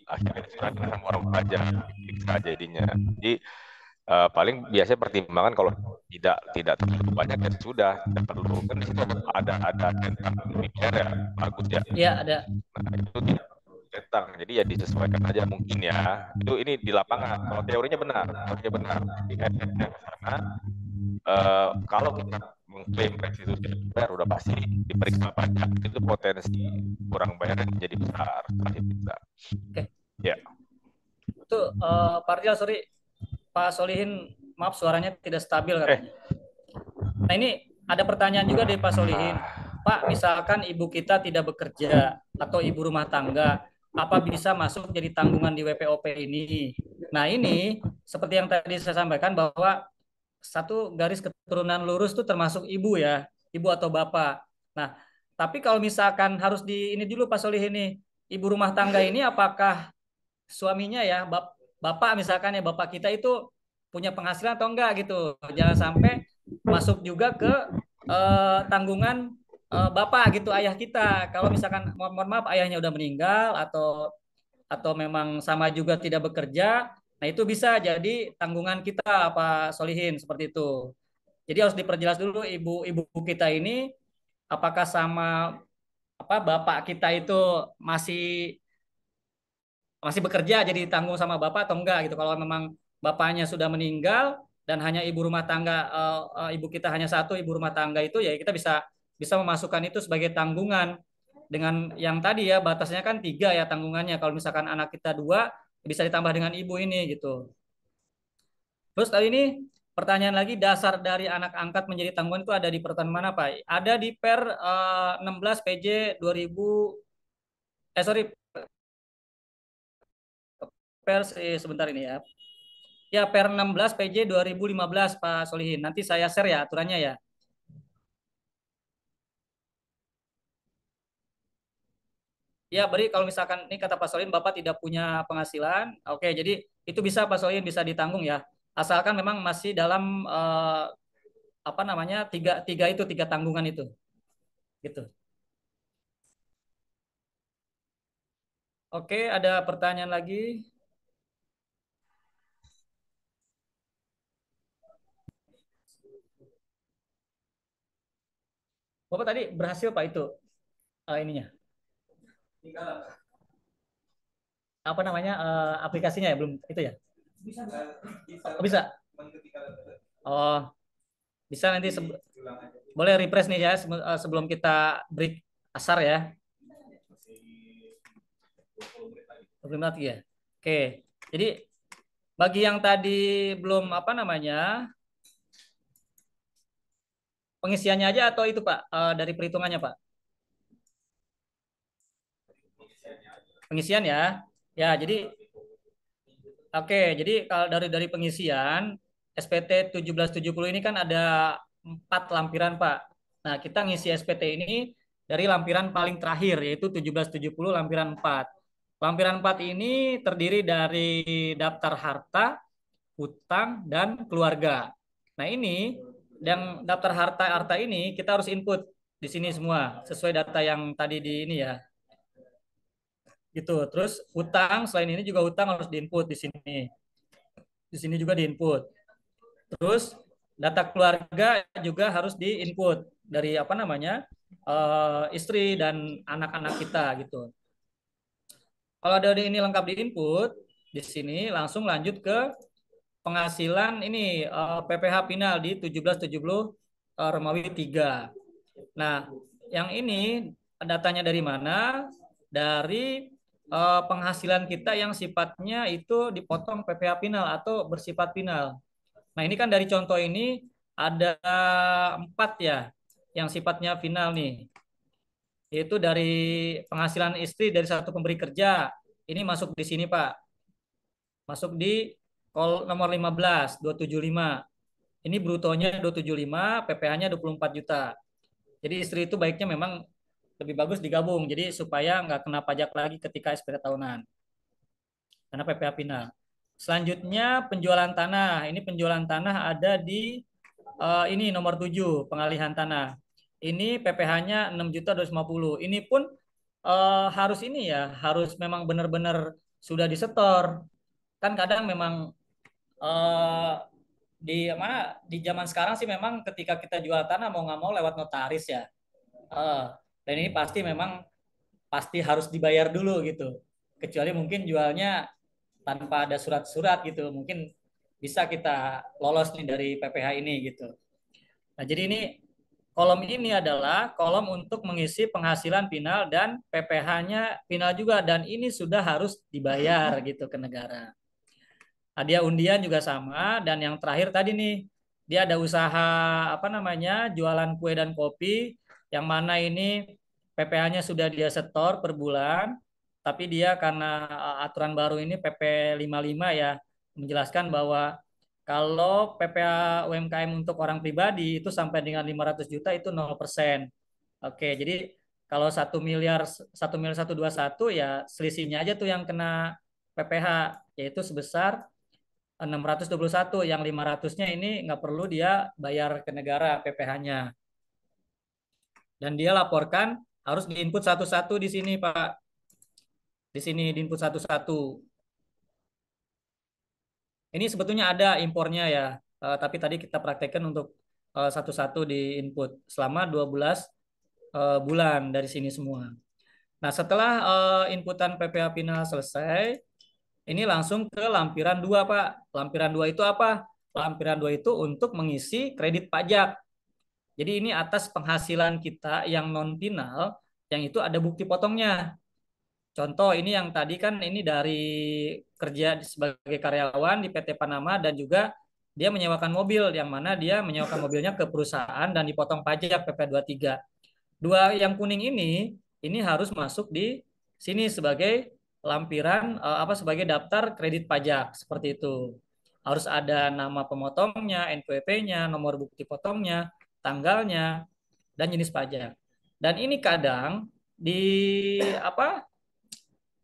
akhirnya diserahkan sama orang pajak, bisa jadinya. Jadi paling biasanya pertimbangan kalau tidak terlalu banyak ya sudah, tidak perlu, kan di situ ada tentang ya bagus ya. Iya ada. Nah itu tidak tentang, jadi ya disesuaikan aja mungkin ya. Itu ini di lapangan. Kalau teorinya benar, di efeknya ke sana. Kalau kita mengklaim restitusi bayar udah pasti diperiksa pajak, itu potensi kurang bayarnya menjadi besar. Oke. Ya. Itu Pak Rizal, sorry, Pak Solihin, maaf suaranya tidak stabil katanya. Nah ini ada pertanyaan juga dari Pak Solihin. Pak, misalkan ibu kita tidak bekerja atau ibu rumah tangga, apa bisa masuk jadi tanggungan di WPOP ini? Nah ini seperti yang tadi saya sampaikan bahwa satu garis keturunan lurus itu termasuk ibu ya, ibu atau bapak. Nah, tapi kalau misalkan harus di ini dulu Pak Solihin ini, ibu rumah tangga ini apakah suaminya ya, bapak misalkan ya, bapak kita itu punya penghasilan atau enggak gitu. Jangan sampai masuk juga ke tanggungan bapak gitu, ayah kita. Kalau misalkan mohon maaf ayahnya udah meninggal atau memang sama juga tidak bekerja, nah itu bisa jadi tanggungan kita Pak Solihin seperti itu. Jadi harus diperjelas dulu ibu kita ini apakah sama apa bapak kita itu masih masih bekerja jadi ditanggung sama bapak atau enggak gitu. Kalau memang bapaknya sudah meninggal dan hanya ibu rumah tangga, ibu kita hanya satu ibu rumah tangga itu, ya kita bisa bisa memasukkan itu sebagai tanggungan dengan yang tadi ya, batasnya kan 3 ya tanggungannya. Kalau misalkan anak kita 2 bisa ditambah dengan ibu ini gitu. Terus tadi ini pertanyaan lagi, dasar dari anak angkat menjadi tanggungan itu ada di peraturan mana Pak? Ada di Per 16 PJ 2000 sorry, Per sebentar ini ya. Ya, Per 16 PJ 2015 Pak Solihin. Nanti saya share ya aturannya ya. Ya, beri kalau misalkan ini kata Pak Solihin Bapak tidak punya penghasilan, oke, jadi itu bisa Pak Solihin bisa ditanggung ya. Asalkan memang masih dalam apa namanya tiga tanggungan itu, gitu. Oke, ada pertanyaan lagi? Bapak tadi berhasil Pak itu ininya. Apa namanya aplikasinya ya belum itu ya? Oh, bisa. Oh, bisa nanti boleh refresh nih ya sebelum kita break asar ya. 20 menit lagi ya. Oke. Jadi bagi yang tadi belum apa namanya pengisiannya aja atau itu Pak dari perhitungannya Pak? Pengisian ya. Ya, jadi oke, jadi kalau dari pengisian SPT 1770 ini kan ada 4 lampiran, Pak. Nah, kita ngisi SPT ini dari lampiran paling terakhir yaitu 1770 lampiran 4. Lampiran 4 ini terdiri dari daftar harta, hutang, dan keluarga. Nah, ini yang daftar harta ini kita harus input di sini semua sesuai data yang tadi di ini ya. Gitu. Terus hutang selain ini juga hutang harus diinput di sini. Di sini juga diinput. Terus data keluarga juga harus diinput dari apa namanya istri dan anak-anak kita gitu. Kalau dari ini lengkap diinput, di sini langsung lanjut ke penghasilan ini PPh final di 1770 Romawi 3. Nah, yang ini datanya dari mana? Dari penghasilan kita yang sifatnya itu dipotong PPh final atau bersifat final. Nah, ini kan dari contoh ini ada 4 ya yang sifatnya final nih. Yaitu dari penghasilan istri dari satu pemberi kerja. Ini masuk di sini, Pak. Masuk di nomor 15, 275. Ini brutonya 275, PPh-nya 24 juta. Jadi istri itu baiknya memang lebih bagus digabung. Jadi supaya nggak kena pajak lagi ketika SPT tahunan. Karena PPh final. Selanjutnya penjualan tanah. Ini penjualan tanah ada di ini nomor 7 pengalihan tanah. Ini PPh-nya 6.250. Ini pun harus ini ya, harus memang benar-benar sudah disetor. Kan kadang memang eh, di mana di zaman sekarang sih memang ketika kita jual tanah mau nggak mau lewat notaris ya. Eh, dan ini pasti memang pasti harus dibayar dulu gitu. Kecuali mungkin jualnya tanpa ada surat-surat gitu, mungkin bisa kita lolos nih dari PPh ini gitu. Nah, jadi ini kolom ini adalah kolom untuk mengisi penghasilan final dan PPh-nya final juga dan ini sudah harus dibayar gitu ke negara. Hadiah undian juga sama dan yang terakhir tadi nih dia ada usaha apa namanya jualan kue dan kopi yang mana ini PPh-nya sudah dia setor per bulan tapi dia karena aturan baru ini PP 55 ya menjelaskan bahwa kalau PPh UMKM untuk orang pribadi itu sampai dengan 500 juta itu 0%. Oke, jadi kalau 1 miliar 1 miliar 121 ya selisihnya aja tuh yang kena PPh yaitu sebesar 621 yang 500-nya ini nggak perlu dia bayar ke negara PPh-nya. Dan dia laporkan harus diinput satu-satu di sini, Pak. Di sini diinput satu-satu. Ini sebetulnya ada impornya ya, tapi tadi kita praktekkan untuk satu-satu di input selama 12 bulan dari sini semua. Nah, setelah inputan PPh final selesai, ini langsung ke lampiran 2, Pak. Lampiran 2 itu apa? Lampiran 2 itu untuk mengisi kredit pajak. Jadi ini atas penghasilan kita yang non final, yang itu ada bukti potongnya. Contoh ini yang tadi kan ini dari kerja sebagai karyawan di PT Panama dan juga dia menyewakan mobil yang mana dia menyewakan mobilnya ke perusahaan dan dipotong pajak PP 23. Dua yang kuning ini harus masuk di sini sebagai lampiran apa sebagai daftar kredit pajak seperti itu. Harus ada nama pemotongnya, NPWP-nya, nomor bukti potongnya, tanggalnya, dan jenis pajak. Dan ini kadang di apa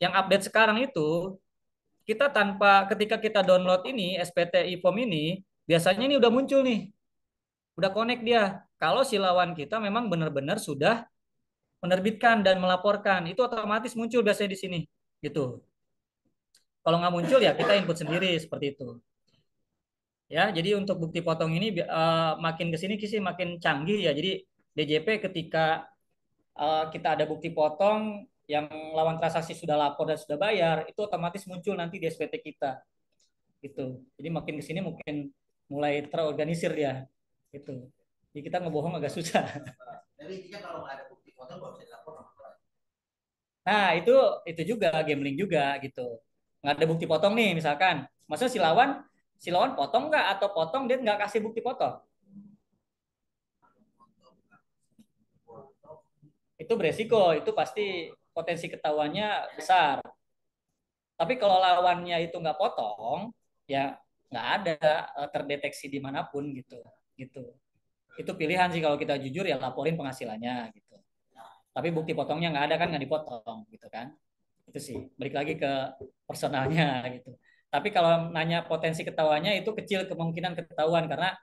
yang update sekarang itu kita tanpa ketika kita download ini SPT e-form ini biasanya ini udah muncul nih, udah connect dia. Kalau si lawan kita memang benar-benar sudah menerbitkan dan melaporkan, itu otomatis muncul biasanya di sini. gitu. Kalau nggak muncul ya kita input sendiri seperti itu. Ya, jadi untuk bukti potong ini makin ke sini sih makin canggih ya. Jadi DJP ketika kita ada bukti potong yang lawan transaksi sudah lapor dan sudah bayar, itu otomatis muncul nanti di SPT kita gitu. Jadi makin ke sini mungkin mulai terorganisir dia gitu. Jadi kita ngebohong agak susah. Jadi intinya kalau nggak ada bukti potong nggak bisa dilapor. Nah, itu juga gambling juga gitu. Nggak ada bukti potong nih misalkan. Masa si lawan potong nggak atau potong dia nggak kasih bukti potong. Itu beresiko, itu pasti potensi ketahuannya besar. Tapi kalau lawannya itu nggak potong, ya nggak ada terdeteksi dimanapun gitu. Gitu. Itu pilihan sih kalau kita jujur ya laporin penghasilannya gitu. Tapi bukti potongnya nggak ada kan nggak dipotong gitu kan. Itu sih. Balik lagi ke personalnya gitu. Tapi kalau nanya potensi ketahuannya itu kecil kemungkinan ketahuan karena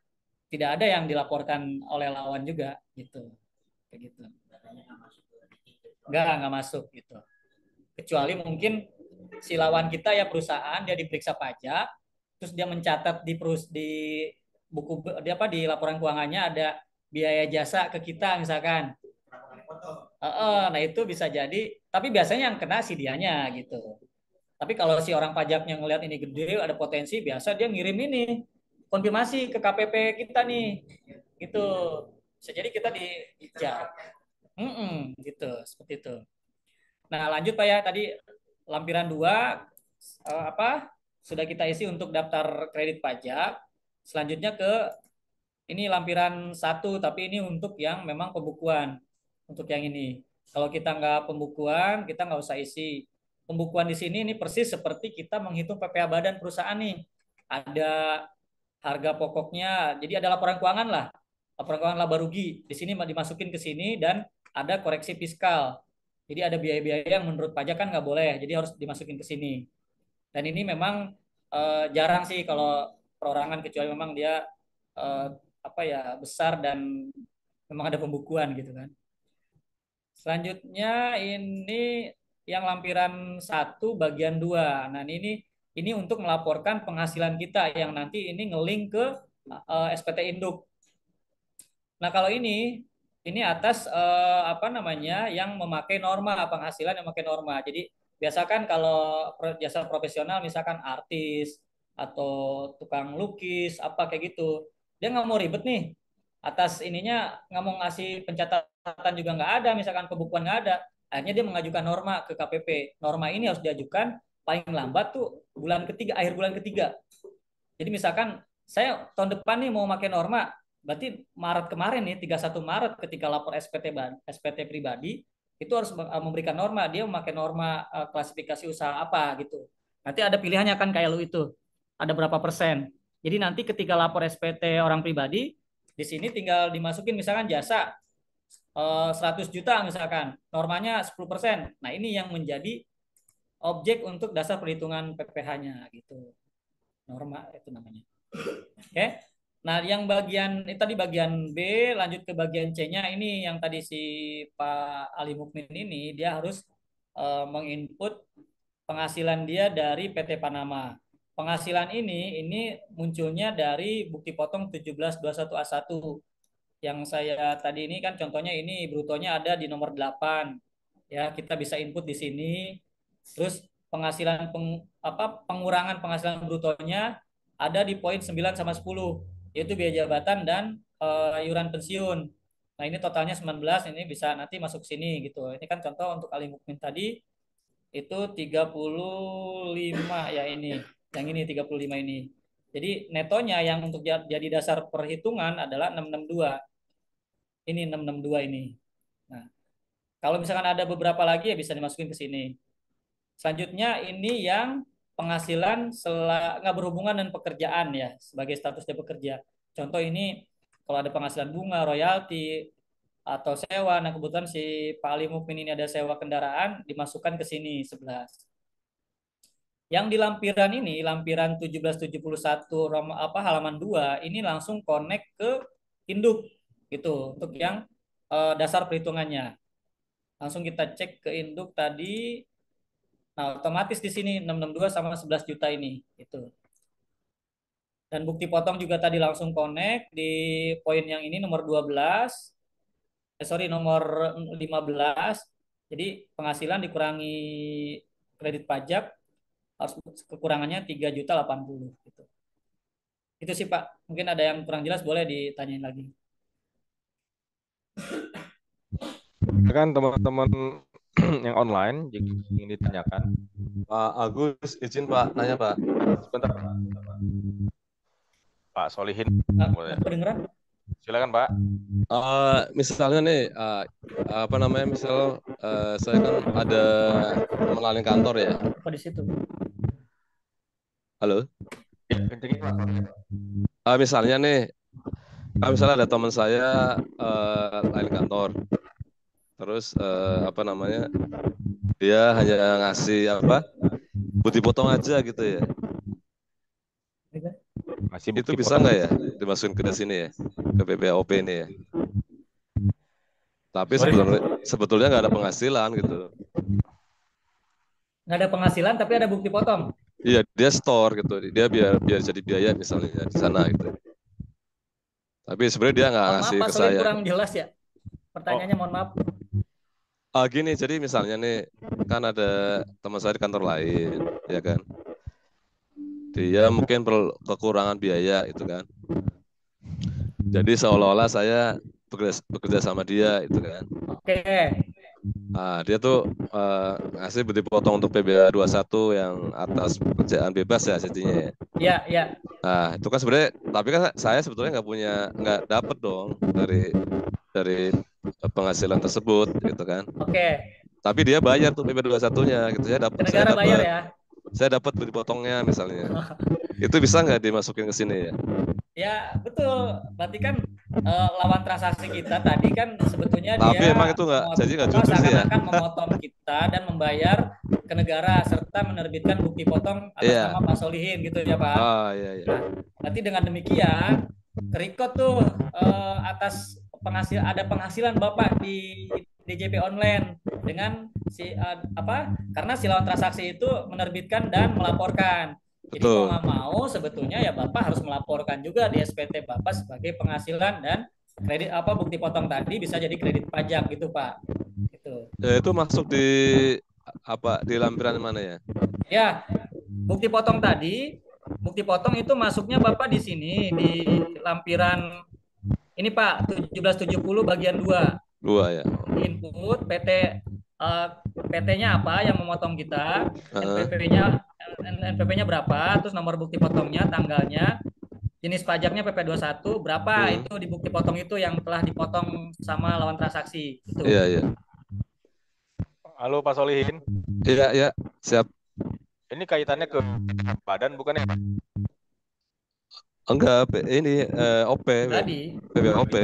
tidak ada yang dilaporkan oleh lawan juga gitu. Kayak gitu. Nggak masuk gitu. Kecuali mungkin si lawan kita ya perusahaan dia diperiksa pajak, terus dia mencatat di buku di apa di laporan keuangannya ada biaya jasa ke kita misalkan. Nah itu bisa jadi, tapi biasanya yang kena si dianya gitu. Tapi kalau si orang pajaknya ngelihat ini gede, ada potensi, biasa dia ngirim ini konfirmasi ke KPP kita nih, gitu. Bisa jadi kita dijar, gitu, seperti itu. Nah lanjut Pak ya, tadi lampiran 2 apa sudah kita isi untuk daftar kredit pajak. Selanjutnya ke ini lampiran 1, tapi ini untuk yang memang pembukuan. Untuk yang ini. Kalau kita nggak pembukuan, kita nggak usah isi. Pembukuan di sini ini persis seperti kita menghitung PPh badan perusahaan nih. Ada harga pokoknya, jadi ada laporan keuangan lah. Laporan keuangan laba rugi. Di sini dimasukin ke sini dan ada koreksi fiskal. Jadi ada biaya-biaya yang menurut pajak kan nggak boleh, jadi harus dimasukin ke sini. Dan ini memang jarang sih kalau perorangan kecuali memang dia eh, apa ya besar dan memang ada pembukuan gitu kan. Selanjutnya ini yang lampiran 1 bagian 2. Nah, ini untuk melaporkan penghasilan kita yang nanti ini ngelink ke SPT Induk. Nah, kalau ini atas apa namanya yang memakai norma penghasilan yang memakai norma. Jadi biasakan kalau jasa profesional misalkan artis atau tukang lukis apa kayak gitu, dia nggak mau ribet nih atas ininya nggak mau ngasih pencatatan juga nggak ada, misalkan pembukuan nggak ada, akhirnya dia mengajukan norma ke KPP. Norma ini harus diajukan paling lambat tuh bulan ketiga, akhir bulan ketiga. Jadi misalkan saya tahun depan nih mau pakai norma, berarti Maret kemarin nih 31 Maret ketika lapor SPT pribadi itu harus memberikan norma, dia memakai norma klasifikasi usaha apa gitu. Nanti ada pilihannya kan kayak lu itu. Ada berapa persen. Jadi nanti ketika lapor SPT orang pribadi, di sini tinggal dimasukin misalkan jasa 100 juta misalkan, normanya 10%. Nah, ini yang menjadi objek untuk dasar perhitungan PPh-nya gitu. Norma itu namanya. Oke. Nah, yang bagian ini tadi bagian B, lanjut ke bagian C-nya ini yang tadi si Pak Ali Mukmin ini dia harus menginput penghasilan dia dari PT Panama. Penghasilan ini munculnya dari bukti potong 1721A1. Yang saya tadi ini kan contohnya ini brutonya ada di nomor 8. Ya, kita bisa input di sini. Terus pengurangan penghasilan brutonya ada di poin 9 sama 10, yaitu biaya jabatan dan iuran pensiun. Nah, ini totalnya 19, ini bisa nanti masuk sini gitu. Ini kan contoh untuk Ali Mukmin tadi itu 35 ya ini. Yang ini 35 ini. Jadi netonya yang untuk jadi dasar perhitungan adalah 662. Ini 662 ini. Nah, kalau misalkan ada beberapa lagi ya bisa dimasukin ke sini. Selanjutnya ini yang penghasilan nggak berhubungan dengan pekerjaan ya sebagai status dia bekerja. Contoh ini kalau ada penghasilan bunga, royalti atau sewa. Nah kebetulan si Pak Ali Mukmin ini ada sewa kendaraan dimasukkan ke sini 11. Yang di lampiran ini, lampiran 1771 halaman 2 ini langsung connect ke induk gitu untuk yang dasar perhitungannya. Langsung kita cek ke induk tadi Nah, otomatis di sini 662 sama 11 juta ini itu. Dan bukti potong juga tadi langsung connect di poin yang ini nomor 12. Nomor 15. Jadi penghasilan dikurangi kredit pajak harus kekurangannya 3.080 gitu. Itu sih Pak. Mungkin ada yang kurang jelas boleh ditanyain lagi. Kan teman-teman yang online jika ingin ditanyakan. Pak Agus, izin Pak, nanya Pak. Sebentar, Pak Solihin. Nggak kedengeran? Silakan Pak. Misalnya nih, apa namanya, misal saya kan ada mengalami kantor ya. Apa di situ? Halo? Ya, kencengin Pak. Misalnya nih, misalnya ada teman saya lain kantor. Terus apa namanya, dia hanya ngasih bukti potong aja gitu ya. Masih Itu bukti bisa potong. nggak ya dimasukin ke sini ya, ke PPOP ini ya? Tapi sebetulnya nggak ada penghasilan gitu. Nggak ada penghasilan tapi ada bukti potong. Iya, dia store gitu. Dia biar jadi biaya misalnya di sana gitu. Tapi sebenarnya dia nggak Maaf ngasih Pak ke Solin saya. kurang jelas ya. Pertanyaannya mohon maaf. Gini, jadi misalnya nih, kan ada teman saya di kantor lain, ya kan? Dia mungkin kekurangan biaya itu kan. Jadi seolah-olah saya bekerja sama dia itu kan. Oke. Dia tuh ngasih bukti potong untuk PBA 21 yang atas pekerjaan bebas ya jadinya ya. Iya, iya. Nah, itu kan sebenarnya, tapi kan saya sebetulnya nggak dapet dong dari penghasilan tersebut gitu kan. Oke. Tapi dia bayar tuh PB 21-nya gitu. Ke negara bayar ya. Saya dapat bukti potongnya misalnya. Itu bisa nggak dimasukin ke sini ya? Ya, betul. Berarti kan lawan transaksi kita tadi kan sebetulnya Tapi dia emang itu nggak jujur sih ya. seakan-akan memotong kita dan membayar ke negara serta menerbitkan bukti potong atas Iya. nama Pak Solihin gitu ya Pak. Iya. Nah, berarti dengan demikian record tuh atas ada penghasilan Bapak di DJP online dengan karena si lawan transaksi itu menerbitkan dan melaporkan. Jadi Betul. mau nggak mau sebetulnya ya Bapak harus melaporkan juga di SPT Bapak sebagai penghasilan dan kredit bukti potong tadi bisa jadi kredit pajak gitu Pak. Gitu. Ya, itu masuk di lampiran mana ya? Ya, bukti potong itu masuknya Bapak di sini di lampiran ini Pak 1770 bagian 2. 2 ya. Input PT-nya apa yang memotong kita, NPP-nya berapa, terus nomor bukti potongnya, tanggalnya, jenis pajaknya PP 21, berapa itu di bukti potong itu yang telah dipotong sama lawan transaksi. Gitu. Iya. Halo Pak Solihin. Iya, siap. Ini kaitannya ke badan bukan ya? Enggak, ini OP. Tadi PPOP.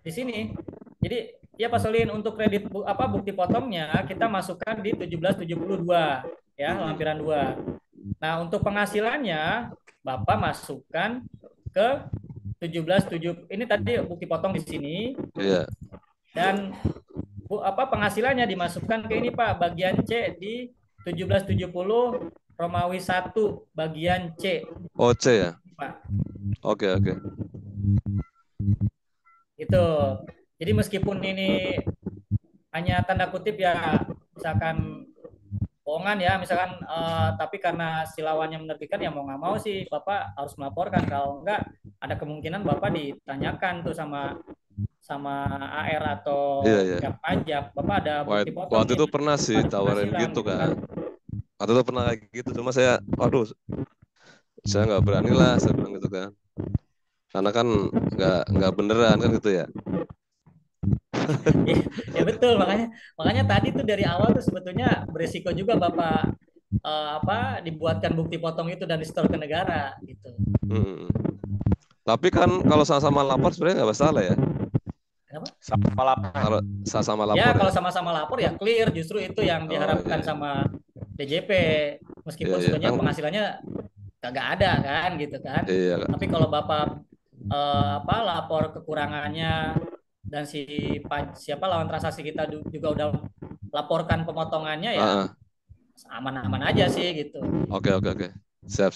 di sini. Jadi ya Pak Solihin untuk kredit bukti potongnya kita masukkan di 1772 ya, lampiran 2. Nah, untuk penghasilannya Bapak masukkan ke 1770. Ini tadi bukti potong di sini. Iya. Dan penghasilannya dimasukkan ke ini Pak, bagian C di 1770 Romawi 1 bagian C. Oh, C ya. Pak. Oke. Itu. Jadi meskipun ini hanya tanda kutip ya, misalkan bohongan ya, misalkan tapi karena si lawannya menerbitkan ya mau nggak mau sih Bapak harus melaporkan. Kalau enggak ada kemungkinan Bapak ditanyakan tuh sama AR atau pihak pajak. Bapak ada bukti potong. Waktu itu pernah sih tawarin gitu kan. Waktu itu pernah kayak gitu, cuma saya nggak berani lah, saya bilang gitu kan. Karena kan nggak beneran kan gitu ya. Ya betul, makanya tadi tuh dari awal tuh sebetulnya beresiko juga Bapak dibuatkan bukti potong itu dan di-store ke negara gitu. Tapi kan kalau sama-sama lapor sebenarnya nggak masalah ya. Kenapa? Sama lapor. Kalau sama-sama lapor. Ya, kalau sama-sama lapor ya clear, justru itu yang diharapkan sama DJP. Meskipun sebenarnya penghasilannya kagak ada kan gitu kan. Iya. Tapi kalau Bapak lapor kekurangannya dan siapa lawan transaksi kita juga udah laporkan pemotongannya ya aman-aman aja sih gitu. Oke. Siap.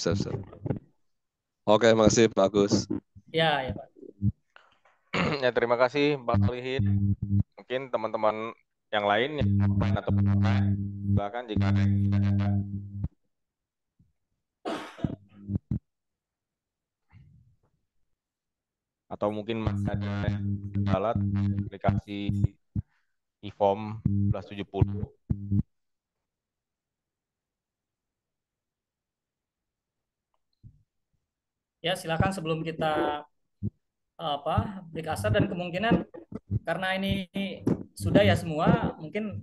Oke, makasih Pak Agus. Ya, ya Pak. Ya, terima kasih Pak Solihin. Mungkin teman-teman yang lain yang lain atau silakan jika ada yang bertanya. Atau mungkin masih ada yang alat aplikasi IFOM 1170. Ya, silakan sebelum kita break asar, dan kemungkinan karena ini sudah ya semua, mungkin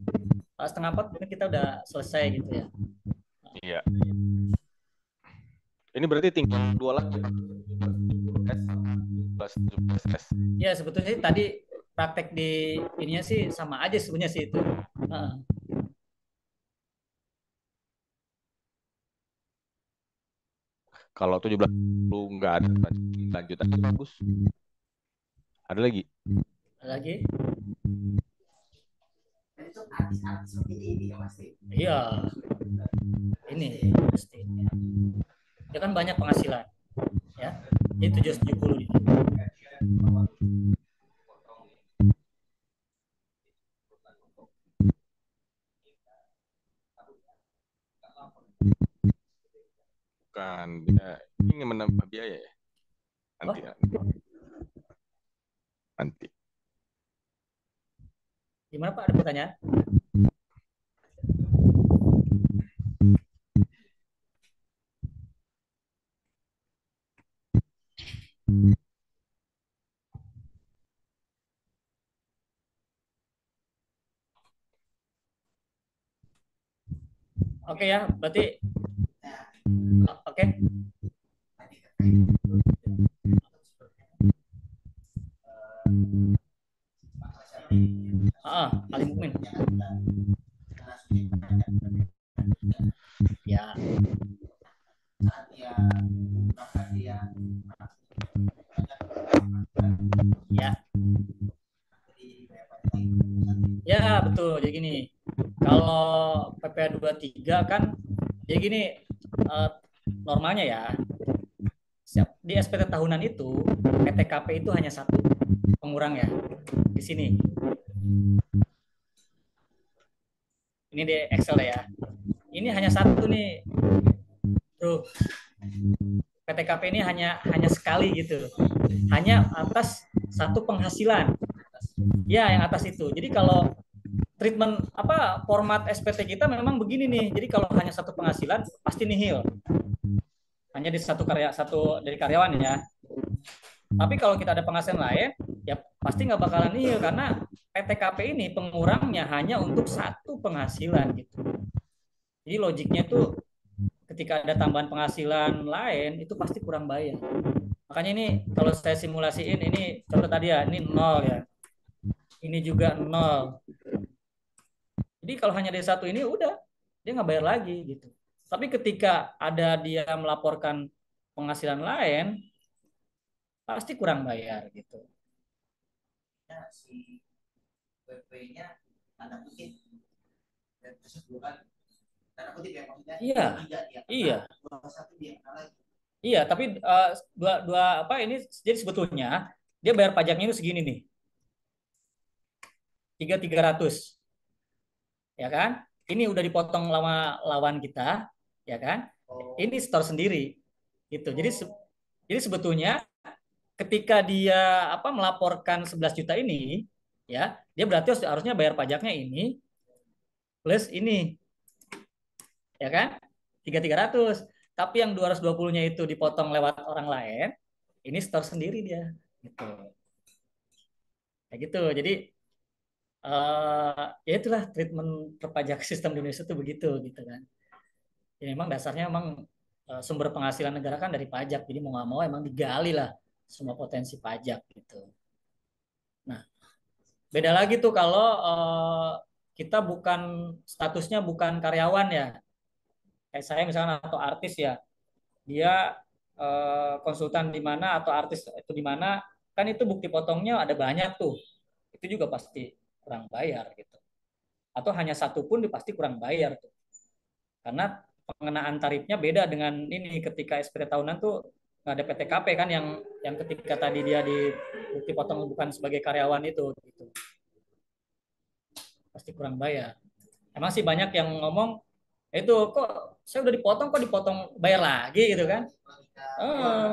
setengah 4 mungkin kita udah selesai gitu ya. Iya. Ini berarti tinggal 2 lagi. S. Ya, sebetulnya sih tadi praktek di ininya sih sama aja sebenarnya sih itu. Kalau 17 nggak ada lanjut aja bagus. Ada lagi? Ada lagi? Itu artis-artis seperti ini ya pasti. Iya. Ini pasti. Dia kan banyak penghasilan. Ya. Ini 770 nih. Bukan, dia ingin menambah biaya ya. Nanti. Gimana Pak, ada pertanyaan? Oke ya, berarti oke. Ali Mukmin. Ya. Ya. Ya, betul. Jadi gini, kalau PPh 23 kan jadi gini, normalnya ya, di SPT tahunan itu PTKP itu hanya satu pengurang ya di sini. Ini di Excel ya. Ini hanya satu nih, bro. PTKP ini hanya sekali gitu, hanya atas satu penghasilan. Ya, yang atas itu. Jadi kalau treatment format SPT kita memang begini nih. Jadi kalau hanya satu penghasilan pasti nihil. Hanya di satu dari karyawan ya. Tapi kalau kita ada penghasilan lain, ya pasti nggak bakalan nihil karena PTKP ini pengurangnya hanya untuk satu penghasilan gitu. Jadi logiknya tuh ketika ada tambahan penghasilan lain itu pasti kurang bayar. Makanya ini kalau saya simulasiin, ini contoh tadi ya, ini 0 ya. Ini juga 0. Jadi kalau hanya dari satu ini udah dia nggak bayar lagi gitu. Tapi ketika ada dia melaporkan penghasilan lain, pasti kurang bayar gitu. Ya, si PP-nya tanda kutip dan keseluruhan tanda kutip ya maksudnya. Iya. Iya. Iya, tapi dua ini jadi sebetulnya dia bayar pajaknya itu segini nih. 3.300. Ya kan? Ini udah dipotong lawan kita, ya kan? Ini store sendiri. Gitu. Jadi sebetulnya ketika dia melaporkan 11 juta ini, ya, dia berarti harusnya bayar pajaknya ini plus ini. Ya kan? 3.300. Tapi yang 220-nya itu dipotong lewat orang lain, ini store sendiri dia. Gitu. Kayak gitu. Jadi ya itulah treatment perpajak sistem di Indonesia itu begitu gitu kan. Jadi memang dasarnya memang sumber penghasilan negara kan dari pajak. Jadi mau nggak mau emang digali lah semua potensi pajak gitu. Nah, beda lagi tuh kalau kita statusnya bukan karyawan ya. Kayak saya misalnya atau artis ya. Dia konsultan di mana atau artis itu di mana, kan itu bukti potongnya ada banyak tuh. Itu juga pasti kurang bayar gitu. Atau hanya satu pun pasti kurang bayar tuh. Karena pengenaan tarifnya beda dengan ini ketika SPT tahunan tuh nggak ada PTKP kan yang ketika tadi dia di bukti potong bukan sebagai karyawan itu gitu. Pasti kurang bayar. Emang sih banyak yang ngomong itu kok saya udah dipotong bayar lagi gitu kan. Eh,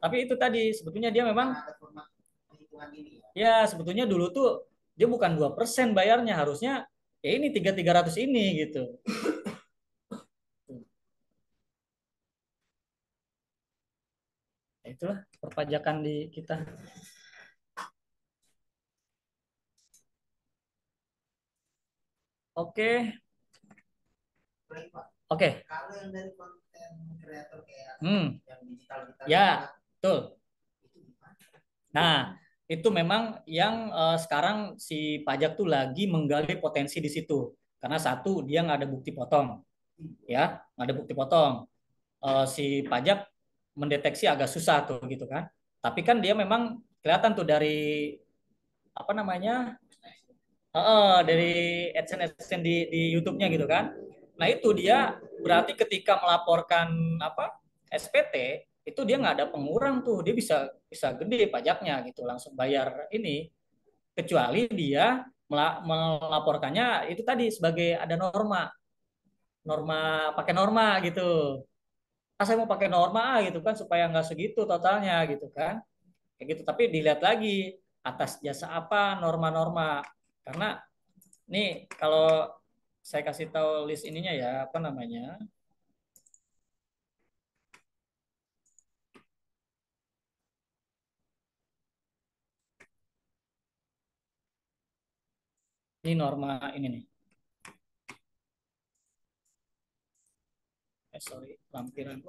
tapi itu tadi sebetulnya dia memang ya sebetulnya dulu tuh dia bukan 2% bayarnya harusnya ya ini 3.300 ini gitu. Ya itulah perpajakan di kita. Oke. Oke. Kalau yang dari konten kreator kayak yang digital Ya, betul. Nah, itu memang yang sekarang si pajak tuh lagi menggali potensi di situ. Karena satu, dia nggak ada bukti potong. Ya, nggak ada bukti potong. Si pajak mendeteksi agak susah tuh gitu kan. Tapi kan dia memang kelihatan tuh dari apa namanya dari AdSense di YouTube-nya gitu kan. Nah itu dia berarti ketika melaporkan apa SPT itu dia nggak ada pengurang tuh, dia bisa bisa gede pajaknya gitu, langsung bayar ini. Kecuali dia melaporkannya itu tadi sebagai ada norma, norma pakai norma gitu. Ah saya mau pakai norma gitu kan supaya nggak segitu totalnya gitu kan, kayak gitu. Tapi dilihat lagi atas jasa apa norma-norma karena nih kalau saya kasih tahu list ininya ya, apa namanya? Ini norma ini nih. Sorry, lampiran.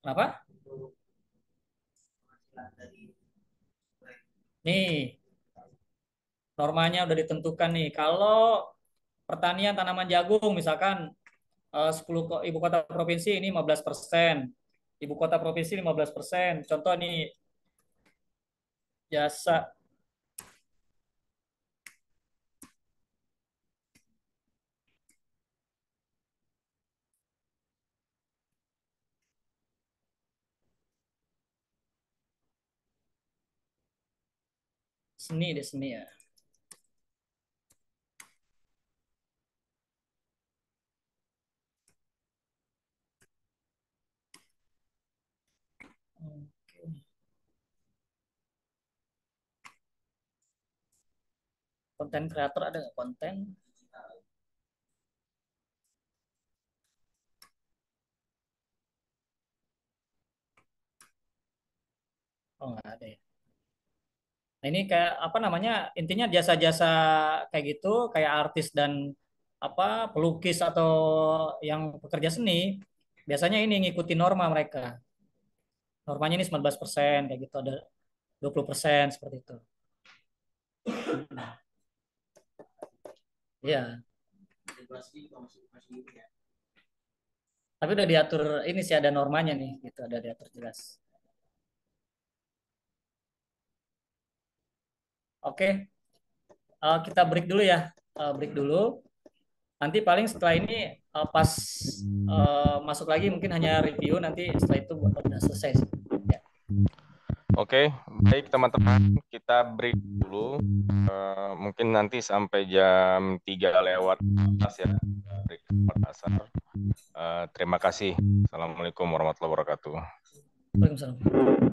Kenapa? Nih, normanya udah ditentukan nih. Kalau pertanian tanaman jagung misalkan 10 ibu kota provinsi ini 15%. Ibu kota provinsi 15%. Contoh nih jasa seni deh seni ya. Oke. Konten kreator ada nggak konten? Oh nggak ada ya. Nah ini kayak apa namanya? Intinya jasa-jasa kayak gitu, kayak artis dan apa pelukis atau yang pekerja seni, biasanya ini ngikutin norma mereka. Normanya ini 19% kayak gitu, ada 20% seperti itu. Iya, tapi udah diatur ini sih ada normanya nih, gitu ada diatur jelas. Oke, kita break dulu ya, break dulu. Nanti paling setelah ini pas masuk lagi mungkin hanya review, nanti setelah itu udah selesai sih. Ya. Oke, baik teman-teman, kita break dulu. Mungkin nanti sampai jam 3 lewat 14 ya, break asar. Terima kasih. Assalamualaikum warahmatullahi wabarakatuh. Waalaikumsalam.